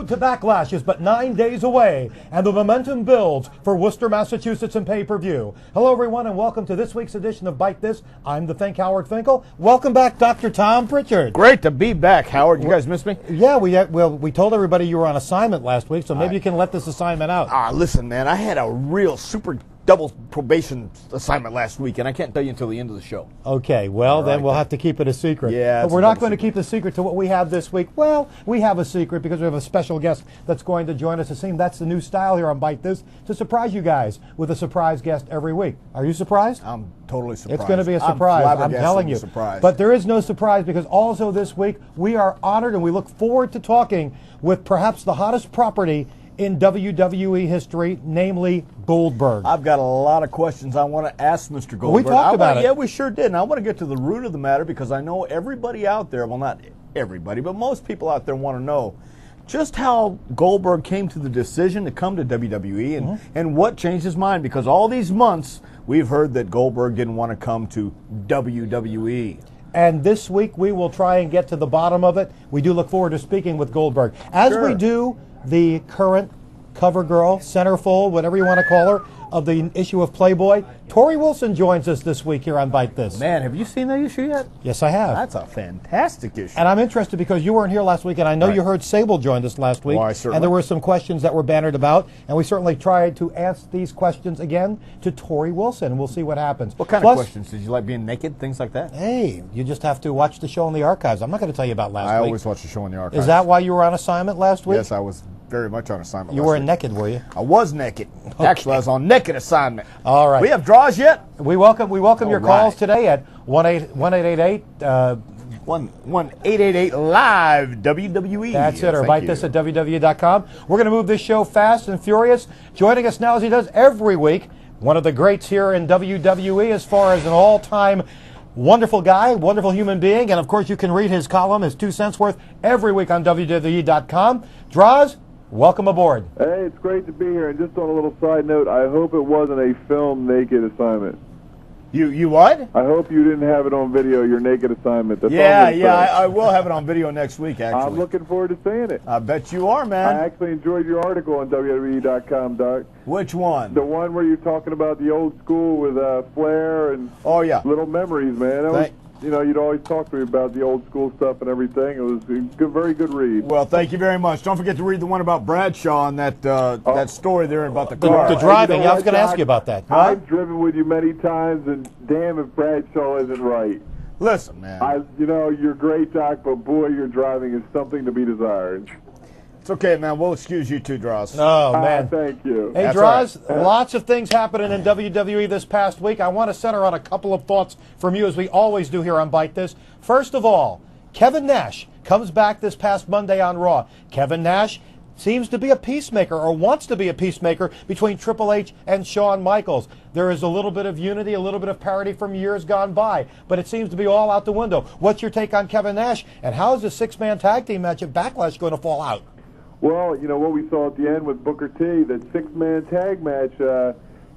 road to Backlash is but 9 days away, and the momentum builds for Worcester, Massachusetts in pay-per-view. Hello, everyone, and welcome to this week's edition of Bite This. I'm the Think Howard Finkel. Welcome back, Dr. Tom Pritchard. Great to be back, Howard. You guys miss me? Yeah, we told everybody you were on assignment last week, so maybe you can let this assignment out. Listen, man, I had a real super double probation assignment last week, and I can't tell you until the end of the show. Okay, well, then we'll have to keep it a secret. Yeah, but we're not going to keep the secret to what we have this week. Well, we have a secret because we have a special guest that's going to join us. It seems that's the new style here on Bite This, to surprise you guys with a surprise guest every week. Are you surprised? I'm totally surprised. It's going to be a surprise, I'm telling you. Surprised. But there is no surprise because also this week we are honored and we look forward to talking with perhaps the hottest property in WWE history, namely Goldberg. I've got a lot of questions I want to ask Mr. Goldberg. We talked about it. Yeah, we sure did. And I want to get to the root of the matter because I know everybody out there, well, not everybody, but most people out there want to know just how Goldberg came to the decision to come to WWE and what changed his mind, because all these months we've heard that Goldberg didn't want to come to WWE. And this week we will try and get to the bottom of it. We do look forward to speaking with Goldberg. As we do the current cover girl, centerfold, whatever you want to call her, of the issue of Playboy, Torrie Wilson joins us this week here on Bite This. Man, have you seen that issue yet? Yes, I have. That's a fantastic issue. And I'm interested because you weren't here last week, and I know you heard Sable joined us last week. Well, I certainly. And there were some questions that were bannered about, and we certainly tried to ask these questions again to Torrie Wilson, and we'll see what happens. What kind of questions? Did you like being naked, things like that? Hey, you just have to watch the show in the archives. I'm not going to tell you about last week. I always watch the show in the archives. Is that why you were on assignment last week? Yes, I was very much on assignment You last weren't week. naked, were you? I was naked. Okay. Actually, I was on naked assignment. All right. We have draws yet? We welcome your calls today at 1-888 live WWE. That's it, or bite this at www.com. We're going to move this show fast and furious. Joining us now, as he does every week, one of the greats here in WWE as far as an all-time wonderful guy, wonderful human being, and of course you can read his column, his 2 cents worth, every week on www.com. Draws, welcome aboard. Hey, it's great to be here. And just on a little side note, I hope it wasn't a film naked assignment. You what? I hope you didn't have it on video, your naked assignment. That's I will have it on video next week, actually. I'm looking forward to seeing it. I bet you are, man. I actually enjoyed your article on WWE.com, Doc. Which one? The one where you're talking about the old school with Flair and little memories, man. That was, you'd always talk to me about the old school stuff and everything. It was a very good read. Well, thank you very much. Don't forget to read the one about Bradshaw and that story there about the car. The driving. I was going to ask you about that. I've driven with you many times, and damn if Bradshaw isn't right. Listen, man. You're great, Doc, but boy, your driving is something to be desired. It's okay, man. We'll excuse you too, Droz. Oh, man. Thank you. Hey, Droz, lots of things happening in WWE this past week. I want to center on a couple of thoughts from you, as we always do here on Bite This. First of all, Kevin Nash comes back this past Monday on Raw. Kevin Nash seems to be a peacemaker, or wants to be a peacemaker, between Triple H and Shawn Michaels. There is a little bit of unity, a little bit of parity from years gone by, but it seems to be all out the window. What's your take on Kevin Nash, and how is the six-man tag team match at Backlash going to fall out? Well, what we saw at the end with Booker T, that six-man tag match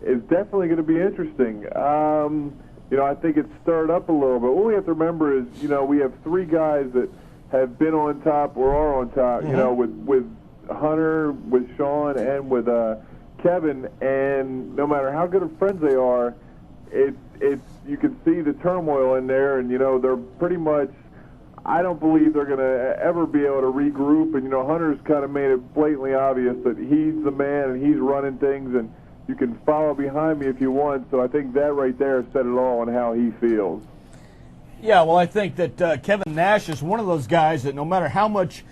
is definitely going to be interesting. I think it's stirred up a little bit. What we have to remember is, we have three guys that have been on top or are on top, with Hunter, with Shawn, and with Kevin, and no matter how good of friends they are, it's you can see the turmoil in there, and they're pretty much. I don't believe they're going to ever be able to regroup, and Hunter's kind of made it blatantly obvious that he's the man and he's running things, and you can follow behind me if you want. So I think that right there said it all on how he feels. Yeah, well, I think that Kevin Nash is one of those guys that no matter how much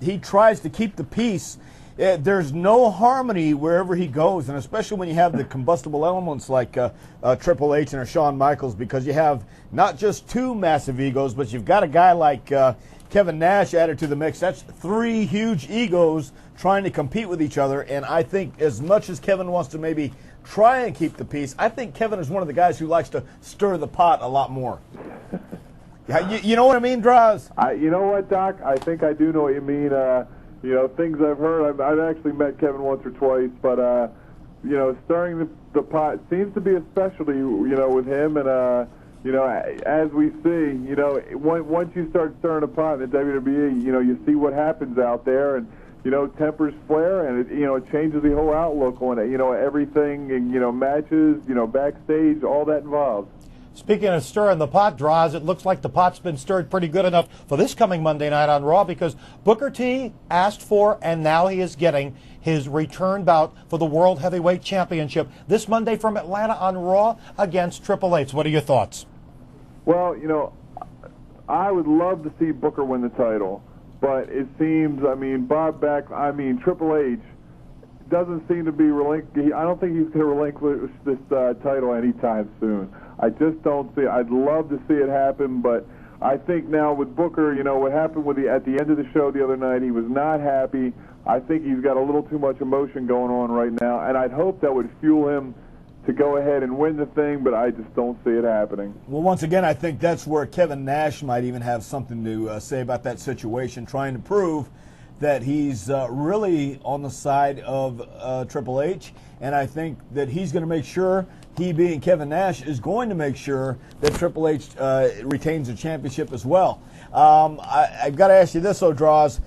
he tries to keep the peace, there's no harmony wherever he goes, and especially when you have the combustible elements like Triple H and Shawn Michaels, because you have not just two massive egos, but you've got a guy like Kevin Nash added to the mix. That's three huge egos trying to compete with each other, and I think as much as Kevin wants to maybe try and keep the peace, I think Kevin is one of the guys who likes to stir the pot a lot more. You know what I mean, Droz? You know what, Doc? I think I do know what you mean. Things I've heard. I've actually met Kevin once or twice, but stirring the pot seems to be a specialty. With him, and as we see, once you start stirring the pot in the WWE, you see what happens out there, and tempers flare, and it changes the whole outlook on it. Everything, and matches, backstage, all that involved. Speaking of stirring the pot, Draws, it looks like the pot's been stirred pretty good enough for this coming Monday night on Raw, because Booker T asked for, and now he is getting, his return bout for the World Heavyweight Championship this Monday from Atlanta on Raw against Triple H. What are your thoughts? Well, I would love to see Booker win the title, but it seems, Triple H doesn't seem to be I don't think he's going to relinquish this title anytime soon. I just don't see it. I'd love to see it happen, but I think now with Booker, what happened at the end of the show the other night, he was not happy. I think he's got a little too much emotion going on right now, and I'd hope that would fuel him to go ahead and win the thing, but I just don't see it happening. Well, once again, I think that's where Kevin Nash might even have something to say about that situation, trying to prove that he's really on the side of Triple H, and I think that he's going to make sure, he being Kevin Nash, is going to make sure that Triple H retains the championship as well. I've got to ask you this, though, Draws.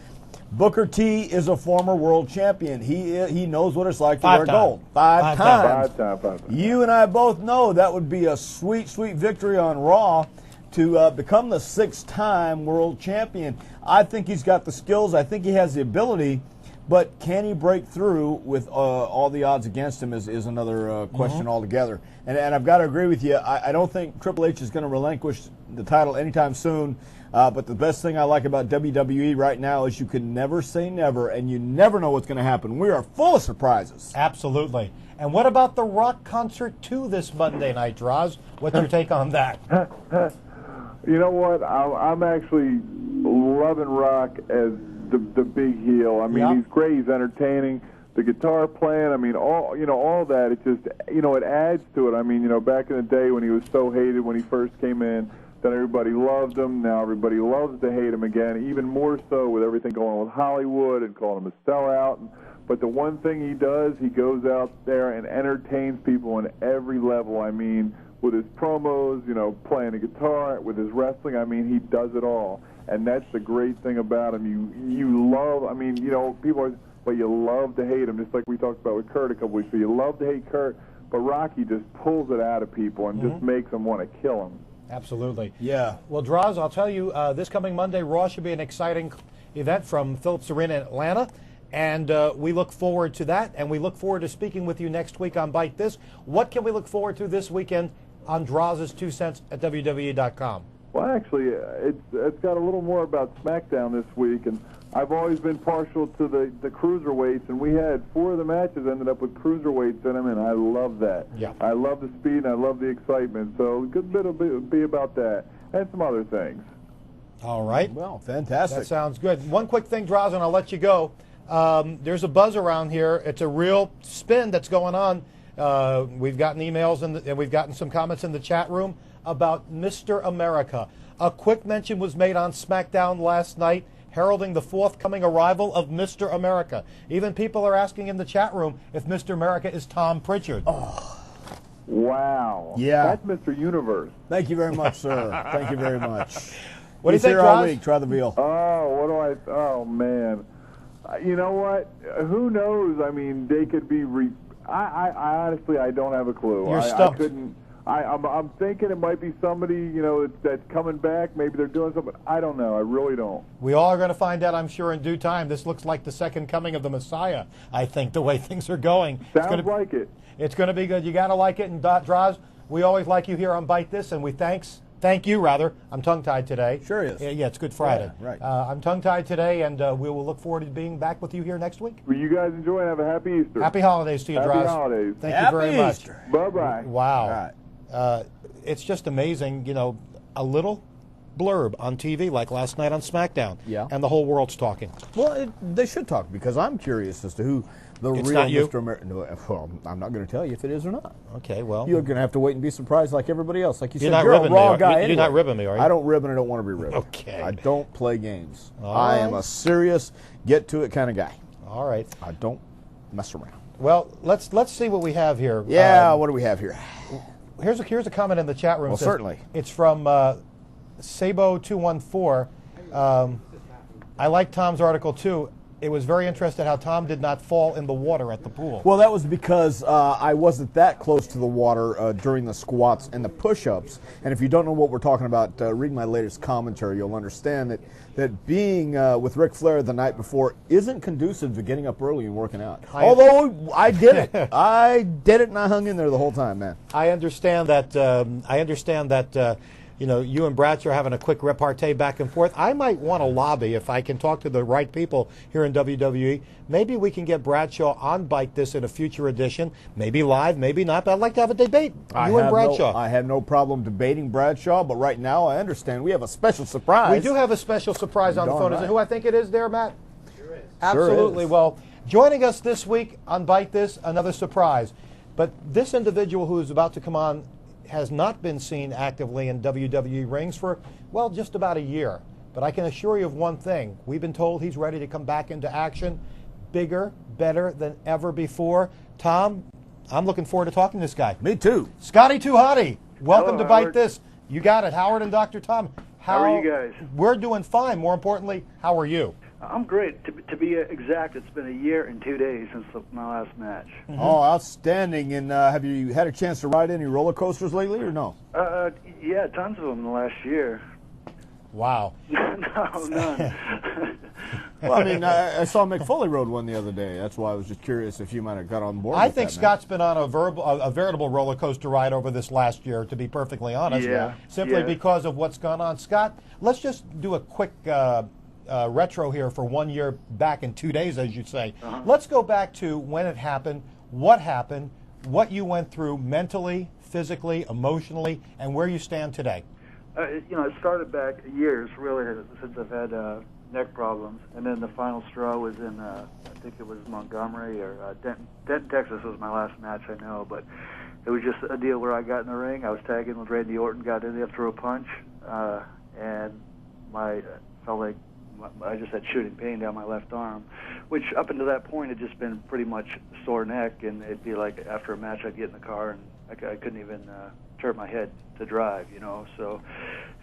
Booker T is a former world champion. He knows what it's like to wear gold. Five times. Five times. You and I both know that would be a sweet, sweet victory on Raw to become the 6-time world champion. I think he's got the skills. I think he has the ability. But can he break through with all the odds against him is another question altogether. And I've got to agree with you. I don't think Triple H is going to relinquish the title anytime soon. But the best thing I like about WWE right now is you can never say never, and you never know what's going to happen. We are full of surprises. Absolutely. And what about the Rock concert 2 this Monday night, Draws? What's your take on that? You know what? I'm actually loving Rock as the big heel. He's great. He's entertaining. The guitar playing. All that. It just, it adds to it. Back in the day when he was so hated when he first came in, then everybody loved him. Now everybody loves to hate him again, even more so with everything going on with Hollywood and calling him a sellout. But the one thing he does, he goes out there and entertains people on every level. With his promos, playing the guitar, with his wrestling, he does it all. And that's the great thing about him. You love, people are, but you love to hate him, just like we talked about with Kurt a couple weeks ago. You love to hate Kurt, but Rocky just pulls it out of people and just makes them want to kill him. Absolutely. Yeah. Well, Draws, I'll tell you, this coming Monday, Raw should be an exciting event from Phillips Arena in Atlanta. And we look forward to that. And we look forward to speaking with you next week on Bite This. What can we look forward to this weekend on Draws' 2 cents at WWE.com? Well, actually, it's got a little more about SmackDown this week, and I've always been partial to the cruiserweights, and we had 4 of the matches ended up with cruiserweights in them, and I love that. Yeah. I love the speed, and I love the excitement, so a good bit will be about that, and some other things. All right. Well, fantastic. That sounds good. One quick thing, Draws, and I'll let you go. There's a buzz around here. It's a real spin that's going on. We've gotten emails and we've gotten some comments in the chat room about Mr. America. A quick mention was made on SmackDown last night, heralding the forthcoming arrival of Mr. America. Even people are asking in the chat room if Mr. America is Tom Pritchard. Oh. Wow. Yeah. That's Mr. Universe. Thank you very much, sir. Thank you very much. What do you think, here all Josh? week. Try the veal. Oh, man. You know what? Who knows? They could be I honestly, I don't have a clue. You're stumped. I'm thinking it might be somebody, that's coming back. Maybe they're doing something. I don't know. I really don't. We all are going to find out, I'm sure, in due time. This looks like the second coming of the Messiah, I think, the way things are going. Sounds like it. It's going to be good. You got to like it. And Draws, we always like you here on Bite This, and we thank you, rather. I'm tongue-tied today. Sure is. Yeah, it's Good Friday. Yeah, right. I'm tongue-tied today, and we will look forward to being back with you here next week. Well, you guys enjoy and have a happy Easter. Happy holidays to you, Draws. Happy holidays. Thank Happy you very much. Easter. Bye-bye. Wow. All right. It's just amazing, a little blurb on TV like last night on SmackDown. Yeah. And the whole world's talking. Well, they should talk, because I'm curious as to who the It's real not you? Mr. America. No, well, I'm not going to tell you if it is or not. Okay, well. You're going to have to wait and be surprised like everybody else. Like you You're said, not you're a ribbing me, raw are- guy you're anyway. not ribbing me, are you? I don't rib and I don't want to be ribbed. Okay. I don't play games. All I am right. a serious, get-to-it kind of guy. All right. I don't mess around. Well, let's see what we have here. Yeah, what do we have here? Here's a comment in the chat room. Well, It says- certainly. It's from Sabo214. I like Tom's article too. it was very interesting how Tom did not fall in the water at the pool. Well, that was because I wasn't that close to the water during the squats and the push-ups. And if you don't know what we're talking about, read my latest commentary. You'll understand that being with Ric Flair the night before isn't conducive to getting up early and working out. Although I did it. I did it, and I hung in there the whole time, man. I understand that. You and Bradshaw are having a quick repartee back and forth. I might want to lobby, if I can talk to the right people here in WWE, maybe we can get Bradshaw on Bite This in a future edition, maybe live, maybe not, but I'd like to have a debate, you and Bradshaw. I have no problem debating Bradshaw, but right now I understand we have a special surprise. We do have a special surprise on the phone. Right. Is it who I think it is there, Matt? Sure is. Absolutely. Sure is. Well, joining us this week on Bite This, another surprise. But this individual who is about to come on has not been seen actively in WWE rings for, well, just about a year. But I can assure you of one thing. We've been told he's ready to come back into action, bigger, better than ever before. Tom, I'm looking forward to talking to this guy. Me too. Scotty Hotty, welcome Hello, to Bite Howard. This. You got it, Howard and Dr. Tom. How are you guys? We're doing fine. More importantly, how are you? I'm great. To be exact, it's been a year and 2 days since my last match. Mm-hmm. Oh, outstanding. And have you had a chance to ride any roller coasters lately or no? Yeah, tons of them in the last year. Wow. No, none. Well, I mean, I saw Mick Foley rode one the other day. That's why I was just curious if you might have got on board. I think Scott's been on a veritable roller coaster ride over this last year, to be perfectly honest. Yeah. Simply because of what's gone on. Scott, let's just do a quick retro here for 1 year back in 2 days, as you say. Let's go back to when it happened, what you went through mentally, physically, emotionally, and where you stand today. It started back years, really, since I've had neck problems. And then the final straw was in, I think it was Montgomery or Denton, Texas was my last match, I know. But it was just a deal where I got in the ring. I was tagging with Randy Orton, got in there, threw a punch, and felt like I just had shooting pain down my left arm, which up until that point had just been pretty much sore neck, and it'd be like after a match I'd get in the car and I couldn't even turn my head to drive, So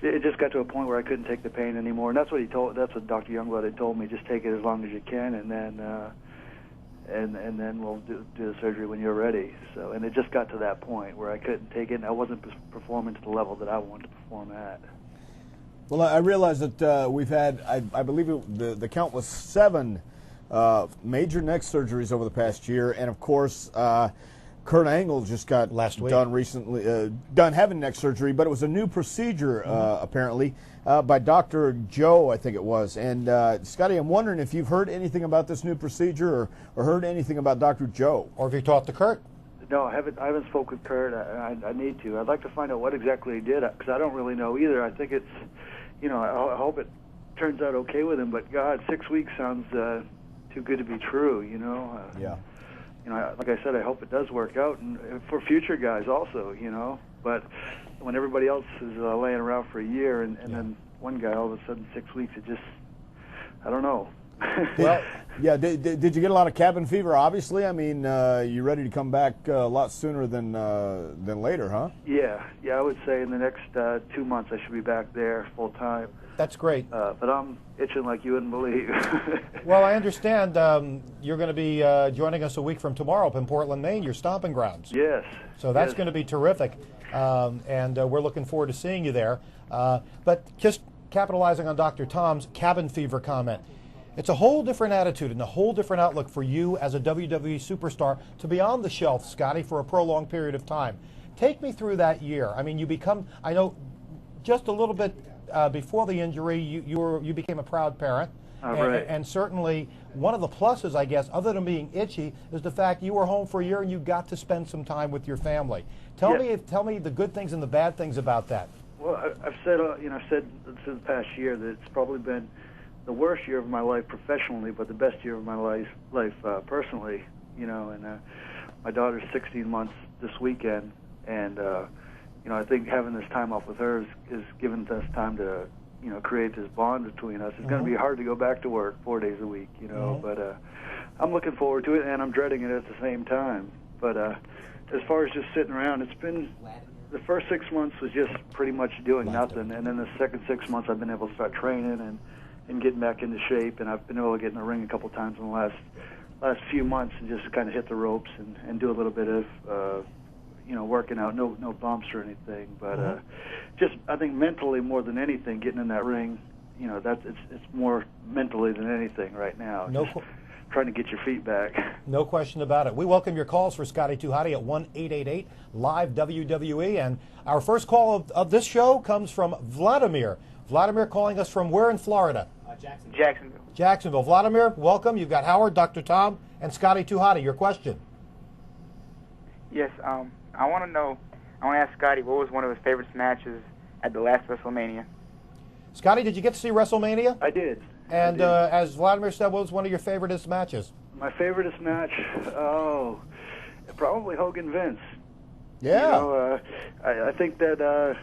it just got to a point where I couldn't take the pain anymore, and that's what Dr. Youngblood had told me. Just take it as long as you can, and then and then we'll do the surgery when you're ready. So, and it just got to that point where I couldn't take it, and I wasn't performing to the level that I wanted to perform at. Well, I realize that we've had, I believe the count was 7 major neck surgeries over the past year, and of course, Kurt Angle just got done recently, done having neck surgery, but it was a new procedure apparently by Dr. Joe, I think it was. And Scotty, I'm wondering if you've heard anything about this new procedure or heard anything about Dr. Joe, or if you talked to Kurt. No, I haven't spoke with Kurt. I need to. I'd like to find out what exactly he did, because I don't really know either. I think it's, I hope it turns out okay with him. But God, 6 weeks sounds too good to be true. Yeah. Like I said, I hope it does work out, and for future guys also. But when everybody else is laying around for a year, and then one guy all of a sudden 6 weeks, it just, I don't know. Well, yeah. Did you get a lot of cabin fever? Obviously, I mean, you ready to come back a lot sooner than later, huh? Yeah. I would say in the next 2 months I should be back there full time. That's great. But I'm itching like you wouldn't believe. Well, I understand you're going to be joining us a week from tomorrow up in Portland, Maine, your stomping grounds. Yes. So that's going to be terrific, and we're looking forward to seeing you there. But just capitalizing on Dr. Tom's cabin fever comment, it's a whole different attitude and a whole different outlook for you as a WWE superstar to be on the shelf, Scotty, for a prolonged period of time. Take me through that year. I mean, you become, I know, just a little bit before the injury, you became a proud parent. Right. And certainly one of the pluses, I guess, other than being itchy, is the fact you were home for a year and you got to spend some time with your family. Tell me the good things and the bad things about that. Well, I've said since the past year that it's probably been the worst year of my life professionally, but the best year of my life personally. And my daughter's 16 months this weekend, and I think having this time off with her is giving us time to create this bond between us. It's going to be hard to go back to work 4 days a week, but I'm looking forward to it, and I'm dreading it at the same time. But as far as just sitting around, it's been, the first 6 months was just pretty much doing nothing, and then the second 6 months I've been able to start training and getting back into shape. And I've been able to get in the ring a couple times in the last few months and just kind of hit the ropes and do a little bit of working out. No bumps or anything, but just I think mentally more than anything, getting in that ring. It's more mentally than anything right now. Trying to get your feet back. No question about it. We welcome your calls for Scotty 2 Hotty at 1-888-LIVE-WWE. And our first call of this show comes from Vladimir. Vladimir calling us from where in Florida? Jacksonville. Jacksonville. Vladimir, welcome. You've got Howard, Dr. Tom, and Scotty 2 Hotty. Your question? Yes, I want to ask Scotty what was one of his favorite matches at the last WrestleMania. Scotty, did you get to see WrestleMania? I did. And as Vladimir said, what was one of your favoriteest matches? My favoriteest match? Oh, probably Hogan Vince. Yeah. I think that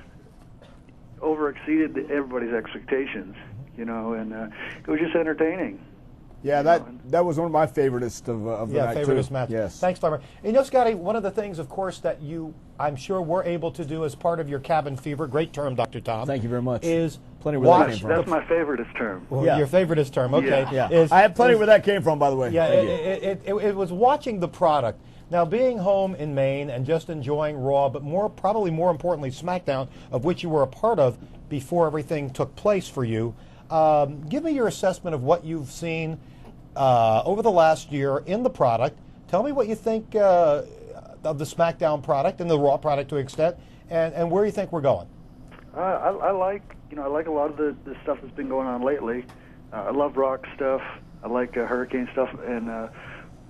overexceeded everybody's expectations, and it was just entertaining. Yeah, that was one of my favoriteest of the night, favoriteest too. match. Yes. Thanks, Vladimir. Scotty, one of the things, of course, that you, I'm sure, were able to do as part of your cabin fever, great term, Dr. Tom. Thank you very much. Is plenty where that came from. That's my favoriteest term. Well, your favoriteest term, okay. Yeah. I have plenty where that came from, by the way. Yeah, it was watching the product. Now, being home in Maine and just enjoying Raw, but probably more importantly, SmackDown, of which you were a part of before everything took place for you, give me your assessment of what you've seen over the last year in the product. Tell me what you think of the SmackDown product and the Raw product to an extent, and where you think we're going. I like a lot of the stuff that's been going on lately. I love rock stuff. I like hurricane stuff, and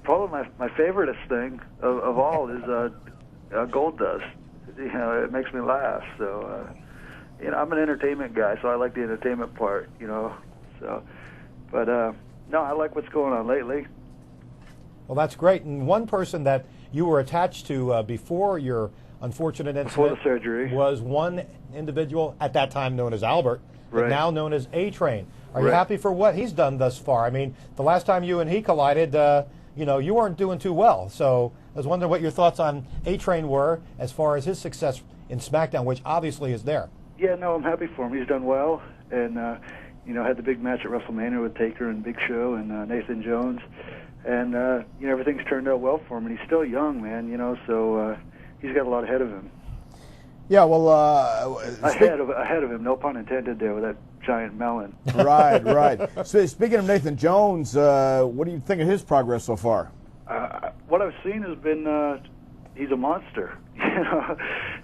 probably my favoriteest thing of all is Gold Dust. It makes me laugh. So I'm an entertainment guy, so I like the entertainment part. But no, I like what's going on lately. Well, that's great. And one person that you were attached to before your unfortunate incident before the surgery was one individual at that time known as Albert, but now known as A-Train. Are you happy for what he's done thus far? I mean, the last time you and he collided, you weren't doing too well. So I was wondering what your thoughts on A-Train were as far as his success in SmackDown, which obviously is there. Yeah, no, I'm happy for him. He's done well, and had the big match at WrestleMania with Taker and Big Show and Nathan Jones, and everything's turned out well for him. And he's still young, man. So he's got a lot ahead of him. Yeah, well, ahead of him, no pun intended there with that giant melon. Right. So speaking of Nathan Jones, what do you think of his progress so far? What I've seen has been he's a monster.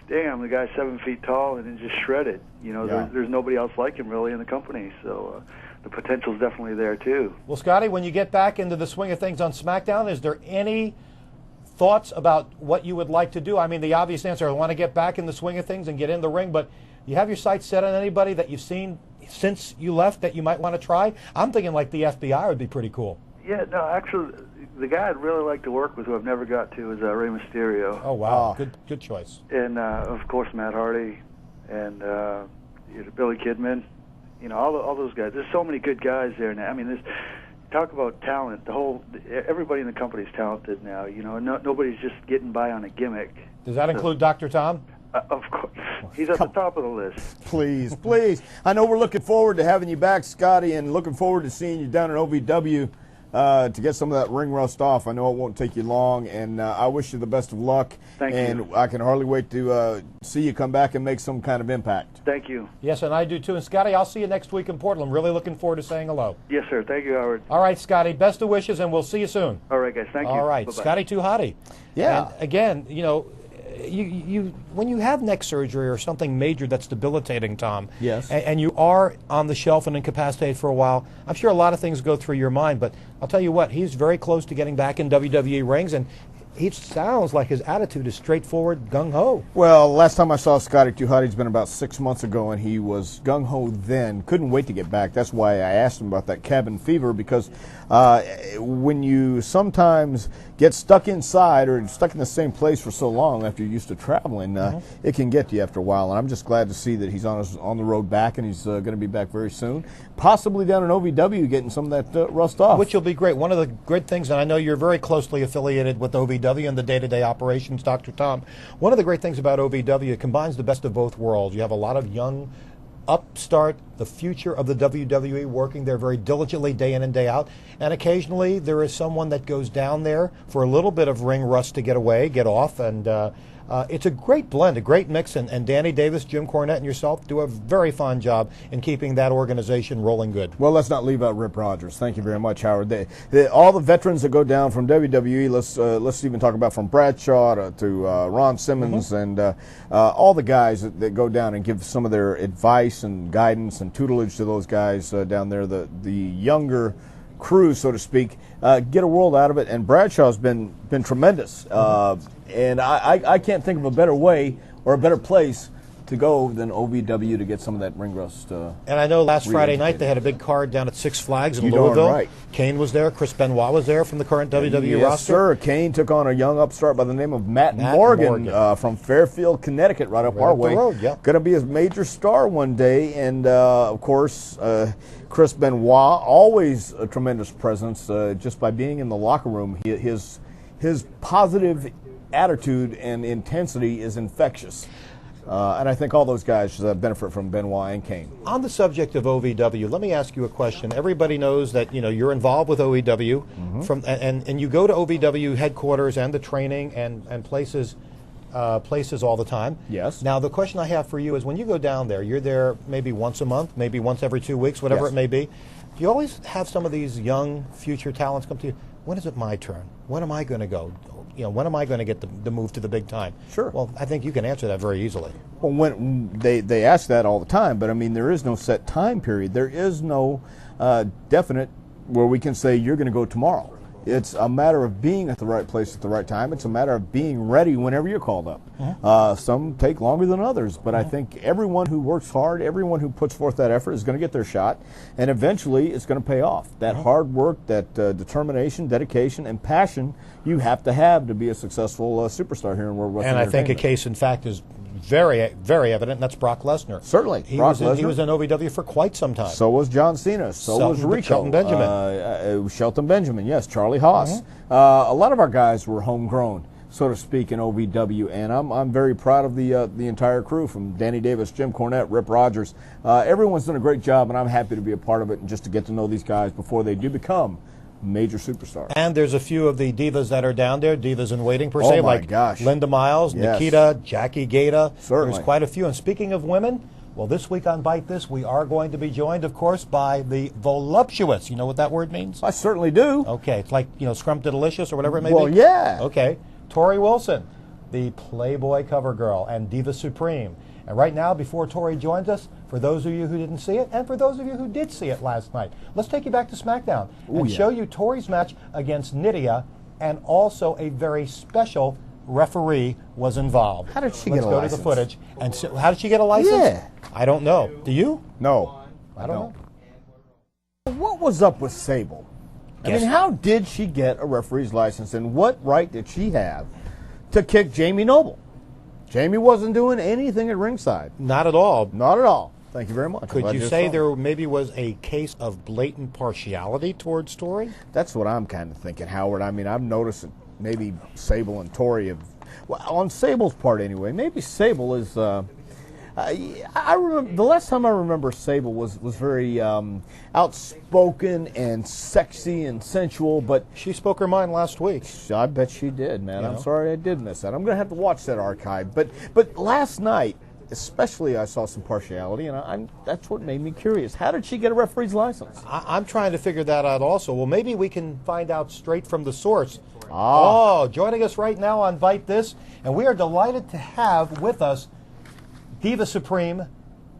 Damn, the guy's 7 feet tall and he's just shredded. There's nobody else like him really in the company. So the potential's definitely there too. Well, Scotty, when you get back into the swing of things on SmackDown, is there any thoughts about what you would like to do? I mean, the obvious answer, I want to get back in the swing of things and get in the ring, but you have your sights set on anybody that you've seen since you left that you might want to try? I'm thinking like the FBI would be pretty cool. Yeah, no, actually, the guy I'd really like to work with who I've never got to is Rey Mysterio. Oh, wow. Good choice. And, of course, Matt Hardy and Billy Kidman. All those guys. There's so many good guys there now. I mean, talk about talent. Everybody in the company's talented now. Nobody's just getting by on a gimmick. Does that include Dr. Tom? Of course. He's at the top of the list. Please. I know we're looking forward to having you back, Scotty, and looking forward to seeing you down at OVW to get some of that ring rust off. I know it won't take you long, and I wish you the best of luck. Thank you. And I can hardly wait to see you come back and make some kind of impact. Thank you. Yes, and I do too. And Scotty, I'll see you next week in Portland. Really looking forward to saying hello. Yes, sir. Thank you, Howard. All right, Scotty. Best of wishes, and we'll see you soon. All right, guys. Thank you. All right. Bye-bye. Scotty 2 Hotty. Yeah. And again, you when you have neck surgery or something major that's debilitating, Tom, yes, and you are on the shelf and incapacitated for a while, I'm sure a lot of things go through your mind, but I'll tell you what, he's very close to getting back in WWE rings, and he sounds like his attitude is straightforward, gung-ho. Well, last time I saw Scotty 2 Hotty, it's been about 6 months ago, and he was gung-ho then. Couldn't wait to get back. That's why I asked him about that cabin fever, because when you sometimes get stuck inside or stuck in the same place for so long after you're used to traveling, it can get to you after a while. And I'm just glad to see that he's on the road back, and he's going to be back very soon, possibly down in OVW getting some of that rust off. Which will be great. One of the great things, and I know you're very closely affiliated with OVW and the day-to-day operations, Dr. Tom. One of the great things about OVW, it combines the best of both worlds. You have a lot of young upstart, the future of the WWE, working there very diligently day in and day out. And occasionally there is someone that goes down there for a little bit of ring rust to get away, get off, and it's a great blend, a great mix, and Danny Davis, Jim Cornette, and yourself do a very fine job in keeping that organization rolling good. Well, let's not leave out Rip Rogers. Thank you very much, Howard. All the veterans that go down from WWE, let's even talk about from Bradshaw to Ron Simmons and all the guys that go down and give some of their advice and guidance and tutelage to those guys down there, the younger crew, so to speak, get a world out of it. And Bradshaw's been tremendous. And I can't think of a better way or a better place to go than OVW to get some of that ring rust. And I know last Friday night they had a big card down at Six Flags in Louisville. Right. Kane was there. Chris Benoit was there from the current WWE roster. Yes, sir. Kane took on a young upstart by the name of Matt Morgan. From Fairfield, Connecticut, right up our way. Road, yeah. Going to be a major star one day. And, of course, Chris Benoit, always a tremendous presence just by being in the locker room. His positive attitude and intensity is infectious. And I think all those guys benefit from Benoit and Kane. On the subject of OVW, let me ask you a question. Everybody knows that you're involved with OVW, and you go to OVW headquarters and the training and places all the time. Yes. Now the question I have for you is, when you go down there, you're there maybe once a month, maybe once every 2 weeks, whatever it may be. Do you always have some of these young future talents come to you? When is it my turn? When am I going to go? When am I going to get the move to the big time? Sure. Well, I think you can answer that very easily. Well, when they ask that all the time, but I mean, there is no set time period. There is no definite where we can say you're going to go tomorrow. It's a matter of being at the right place at the right time. It's a matter of being ready whenever you're called up. Some take longer than others, but I think everyone who works hard, everyone who puts forth that effort is going to get their shot, and eventually it's going to pay off. That hard work, that determination, dedication, and passion you have to be a successful superstar here in World Wrestling. And I think a case in fact is very, very evident, and that's Brock Lesnar. Certainly. He was in OVW for quite some time. So was John Cena. So was Rico. Shelton Benjamin. Shelton Benjamin, yes. Charlie Haas. A lot of our guys were homegrown, so to speak, in OVW, and I'm very proud of the entire crew, from Danny Davis, Jim Cornette, Rip Rogers. Everyone's done a great job, and I'm happy to be a part of it and just to get to know these guys before they do become major superstars. And there's a few of the divas that are down there, divas in waiting per se, like Linda Miles, Nikita, Jackie Gata. Certainly. There's quite a few. And speaking of women, well, this week on Bite This, we are going to be joined, of course, by the voluptuous. You know what that word means? I certainly do. Okay, it's like, Scrumptiddlicious or whatever it may be. Well, yeah. Okay. Torrie Wilson, the Playboy cover girl and Diva Supreme. And right now, before Torrie joins us, for those of you who didn't see it, and for those of you who did see it last night, let's take you back to SmackDown and show you Torrie's match against Nydia, and also a very special referee was involved. How did she get a license? Let's go to the footage. And so, how did she get a license? Yeah. I don't know. Do you? No. I don't know. What was up with Sable? I mean, how did she get a referee's license, and what right did she have to kick Jamie Noble? Jamie wasn't doing anything at ringside. Not at all. Not at all. Thank you very much. Could you say there maybe was a case of blatant partiality towards Torrie? That's what I'm kind of thinking, Howard. I mean, I've noticed that maybe Sable and Torrie have, well, on Sable's part anyway, maybe Sable is, I remember, the last time I remember Sable was very outspoken and sexy and sensual, but she spoke her mind last week. I bet she did, man. I'm sorry I did miss that. I'm going to have to watch that archive. But last night, especially, I saw some partiality, and that's what made me curious. How did she get a referee's license? I'm trying to figure that out also. Well, maybe we can find out straight from the source. Joining us right now on Bite This, and we are delighted to have with us Diva Supreme,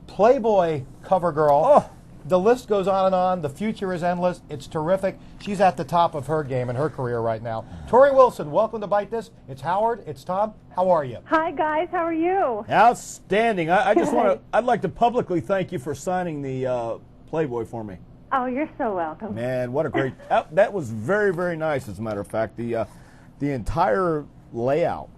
Playboy cover girl. The list goes on and on. The future is endless. It's terrific. She's at the top of her game in her career right now. Torrie Wilson, welcome to Bite This. It's Howard. It's Tom. How are you? Hi, guys. How are you? Outstanding. I just I'd like to publicly thank you for signing the Playboy for me. Oh, you're so welcome. Man, what a great, that was very, very nice, as a matter of fact. The entire layout.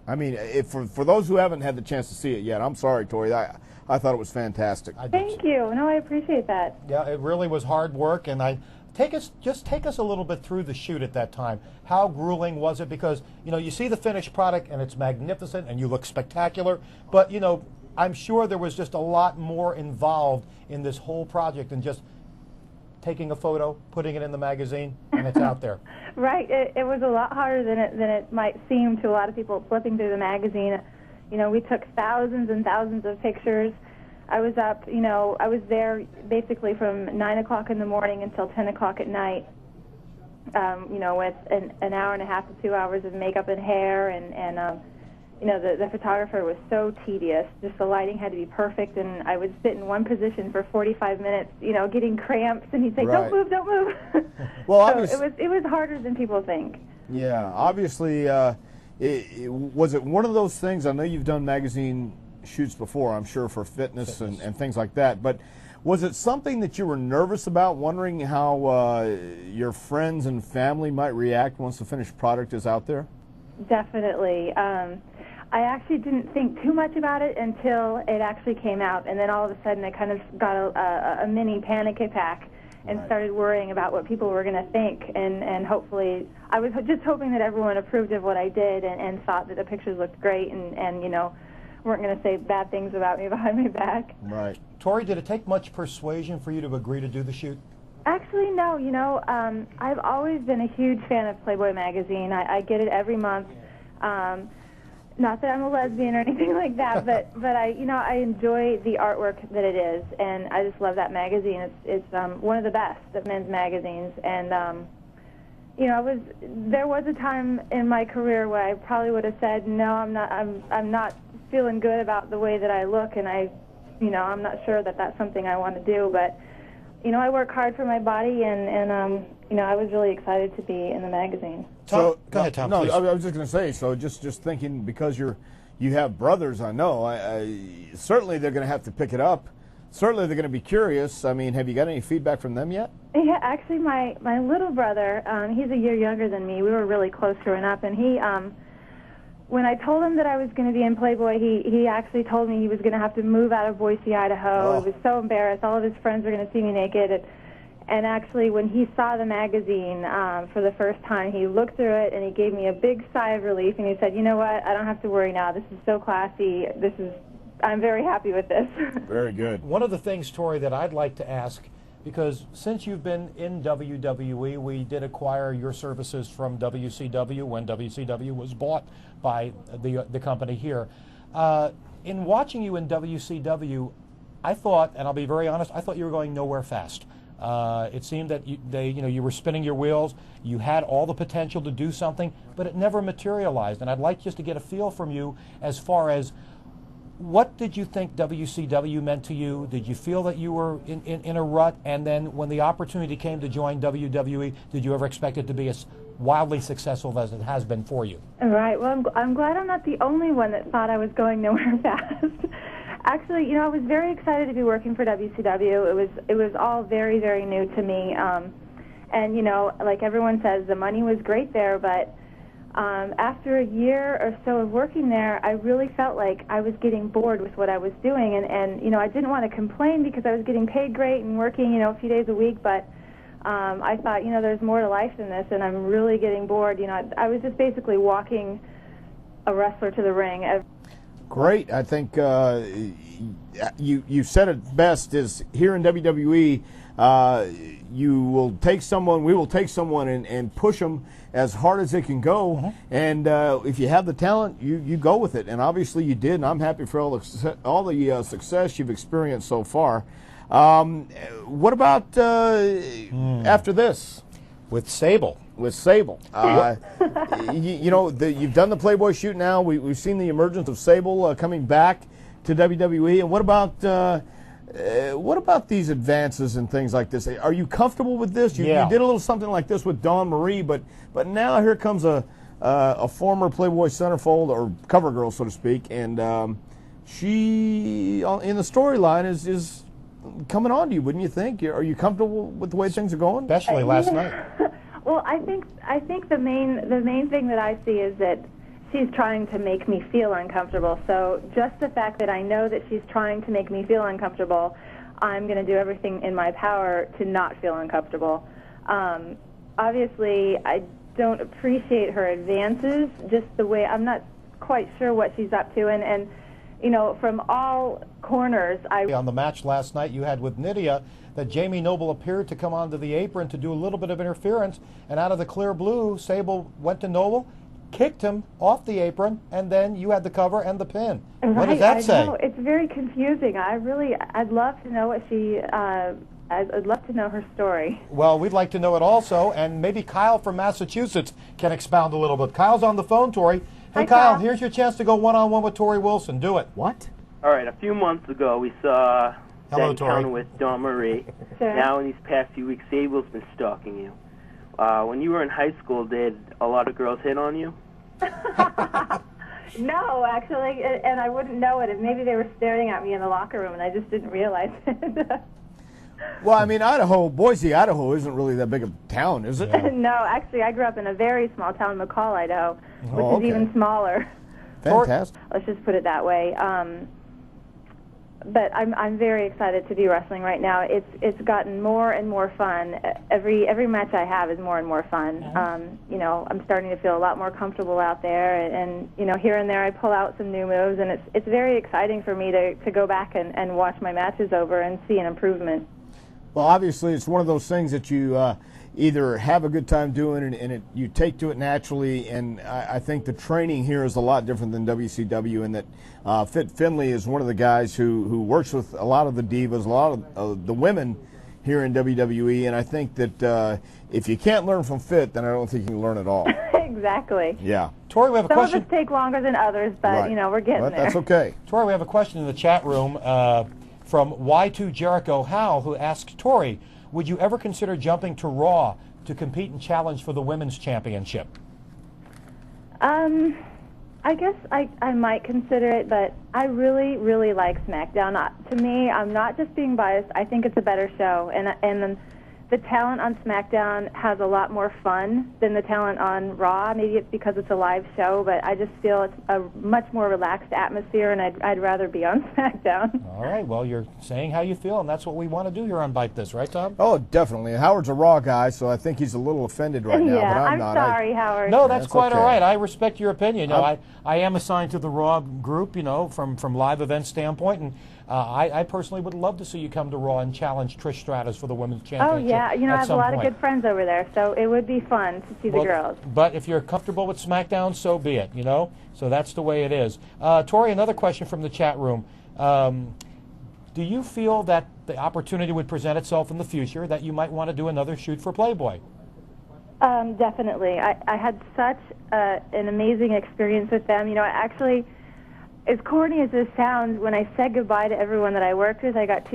I mean, for those who haven't had the chance to see it yet, I'm sorry, Torrie. I thought it was fantastic. Thank you. No, I appreciate that. Yeah, it really was hard work, and take us a little bit through the shoot at that time. How grueling was it? Because you see the finished product and it's magnificent and you look spectacular, but I'm sure there was just a lot more involved in this whole project than just taking a photo, putting it in the magazine, and it's out there. Right. It was a lot harder than it might seem to a lot of people flipping through the magazine. You know, we took thousands and thousands of pictures. I was up, you know, I was there basically from 9 o'clock in the morning until 10 o'clock at night, you know, with an hour and a half to 2 hours of makeup and hair, and you know, the photographer was so tedious. Just the lighting had to be perfect, and I would sit in one position for 45 minutes, you know, getting cramps, and he'd say, Right. "Don't move, don't move." Well, so it was harder than people think. Yeah, obviously, was it one of those things? I know you've done magazine shoots before, I'm sure, for fitness. And things like that, but was it something that you were nervous about, wondering how your friends and family might react once the finished product is out there? Definitely. I actually didn't think too much about it until it actually came out, and then all of a sudden I kind of got a mini panic attack and started worrying about what people were going to think, and hopefully I was just hoping that everyone approved of what I did and thought that the pictures looked great and you know, weren't going to say bad things about me behind my back. Right. Torrie, did it take much persuasion for you to agree to do the shoot? Actually, no. You know, I've always been a huge fan of Playboy magazine. I get it every month. Not that I'm a lesbian or anything like that, but I, you know, I enjoy the artwork that it is, and I just love that magazine. It's one of the best of men's magazines, and you know, there was a time in my career where I probably would have said, no, I'm not feeling good about the way that I look, and you know, I'm not sure that that's something I want to do, but you know, I work hard for my body, and you know, I was really excited to be in the magazine. Tom, go ahead, Tom. No, please. I was just going to say. So, just thinking, because you have brothers, I know. Certainly they're going to have to pick it up. Certainly they're going to be curious. I mean, have you got any feedback from them yet? Yeah, actually, my little brother, he's a year younger than me. We were really close growing up, and he. When I told him that I was going to be in Playboy, he actually told me he was going to have to move out of Boise, Idaho. Oh. He was so embarrassed. All of his friends were going to see me naked. And actually, when he saw the magazine for the first time, he looked through it and he gave me a big sigh of relief. And he said, "You know what? I don't have to worry now. This is so classy. I'm very happy with this." Very good. One of the things, Torrie, that I'd like to ask, because since you've been in WWE, we did acquire your services from WCW when WCW was bought by the company here. In watching you in WCW, I thought, and I'll be very honest, I thought you were going nowhere fast. It seemed that you were spinning your wheels. You had all the potential to do something, but it never materialized. And I'd like just to get a feel from you as far as what did you think WCW meant to you? Did you feel that you were in a rut? And then when the opportunity came to join WWE, did you ever expect it to be as wildly successful as it has been for you? Right. Well, I'm glad I'm not the only one that thought I was going nowhere fast. Actually, you know, I was very excited to be working for WCW. It was all very, very new to me. And, you know, like everyone says, the money was great there, but after a year or so of working there, I really felt like I was getting bored with what I was doing. And you know, I didn't want to complain because I was getting paid great and working, you know, a few days a week, but I thought, you know, there's more to life than this, and I'm really getting bored. You know, I was just basically walking a wrestler to the ring. Great. I think you said it best, is here in WWE, we will take someone and push them as hard as they can go. Mm-hmm. And if you have the talent, you go with it. And obviously you did, and I'm happy for all the success you've experienced so far. What about after this? With Sable. With Sable. You know, you've done the Playboy shoot now. We've seen the emergence of Sable coming back to WWE. And what about these advances and things like this? Are you comfortable with this? You did a little something like this with Dawn Marie, but now here comes a former Playboy centerfold, or cover girl, so to speak, and she, in the storyline, is coming on to you, wouldn't you think? Are you comfortable with the way things are going? Especially last night. Well, I think the main thing that I see is that she's trying to make me feel uncomfortable. So just the fact that I know that she's trying to make me feel uncomfortable, I'm going to do everything in my power to not feel uncomfortable. Obviously, I don't appreciate her advances, just the way I'm not quite sure what she's up to, and from all corners. On the match last night you had with Nydia, that Jamie Noble appeared to come onto the apron to do a little bit of interference, and out of the clear blue, Sable went to Noble, kicked him off the apron, and then you had the cover and the pin. Right, What does that say? I know. It's very confusing. I'd love to know what I'd love to know her story. Well, we'd like to know it also, and maybe Kyle from Massachusetts can expound a little bit. Kyle's on the phone, Torrie. Hey, Hi, Kyle, Kyle. here's your chance to go one-on-one with Torrie Wilson. Do it. What? All right, a few months ago we saw Hello, that encounter Torrie. with Dawn Marie. Sure. Now in these past few weeks, Sable's been stalking you. When you were in high school, did a lot of girls hit on you? No, actually, and I wouldn't know it. Maybe they were staring at me in the locker room, and I just didn't realize it. Well, I mean, Boise, Idaho isn't really that big of a town, is it? No, actually, I grew up in a very small town, McCall, Idaho, which Oh, okay. is even smaller. Fantastic. Let's just put it that way. But I'm very excited to be wrestling right now. It's gotten more and more fun. Every match I have is more and more fun. I'm starting to feel a lot more comfortable out there, and here and there I pull out some new moves, and it's very exciting for me to go back and watch my matches over and see an improvement. Well, obviously, it's one of those things that you either have a good time doing and you take to it naturally, and I think the training here is a lot different than WCW, in that Fit Finley is one of the guys who works with a lot of the divas, a lot of the women here in WWE, and I think that if you can't learn from Fit, then I don't think you can learn at all. Exactly. Yeah. Torrie, we have a Some question. of us take longer than others, but Right. we're getting But there. that's okay. Torrie, we have a question in the chat room from Y2 Jericho Howe, who asks, Torrie, would you ever consider jumping to Raw to compete and challenge for the women's championship? I guess I might consider it, but I really, really like SmackDown. To me, I'm not just being biased. I think it's a better show, and the talent on SmackDown has a lot more fun than the talent on Raw. Maybe it's because it's a live show, but I just feel it's a much more relaxed atmosphere, and I'd rather be on SmackDown. All right, well, you're saying how you feel, and that's what we want to do here on Bite This, right, Tom? Oh, definitely. Howard's a Raw guy, so I think he's a little offended right now, yeah, but I'm I'm not. sorry, Howard. No, that's That's quite okay. all right. I respect your opinion. I am assigned to the Raw group, from live event standpoint, and I personally would love to see you come to Raw and challenge Trish Stratus for the women's Oh, championship. yeah. I at have a some lot point. of good friends over there, so it would be fun to see the girls. But if you're comfortable with SmackDown, so be it, So that's the way it is. Torrie, another question from the chat room. Do you feel that the opportunity would present itself in the future that you might want to do another shoot for Playboy? Definitely. I had such an amazing experience with them. Actually, as corny as this sounds, when I said goodbye to everyone that I worked with, I got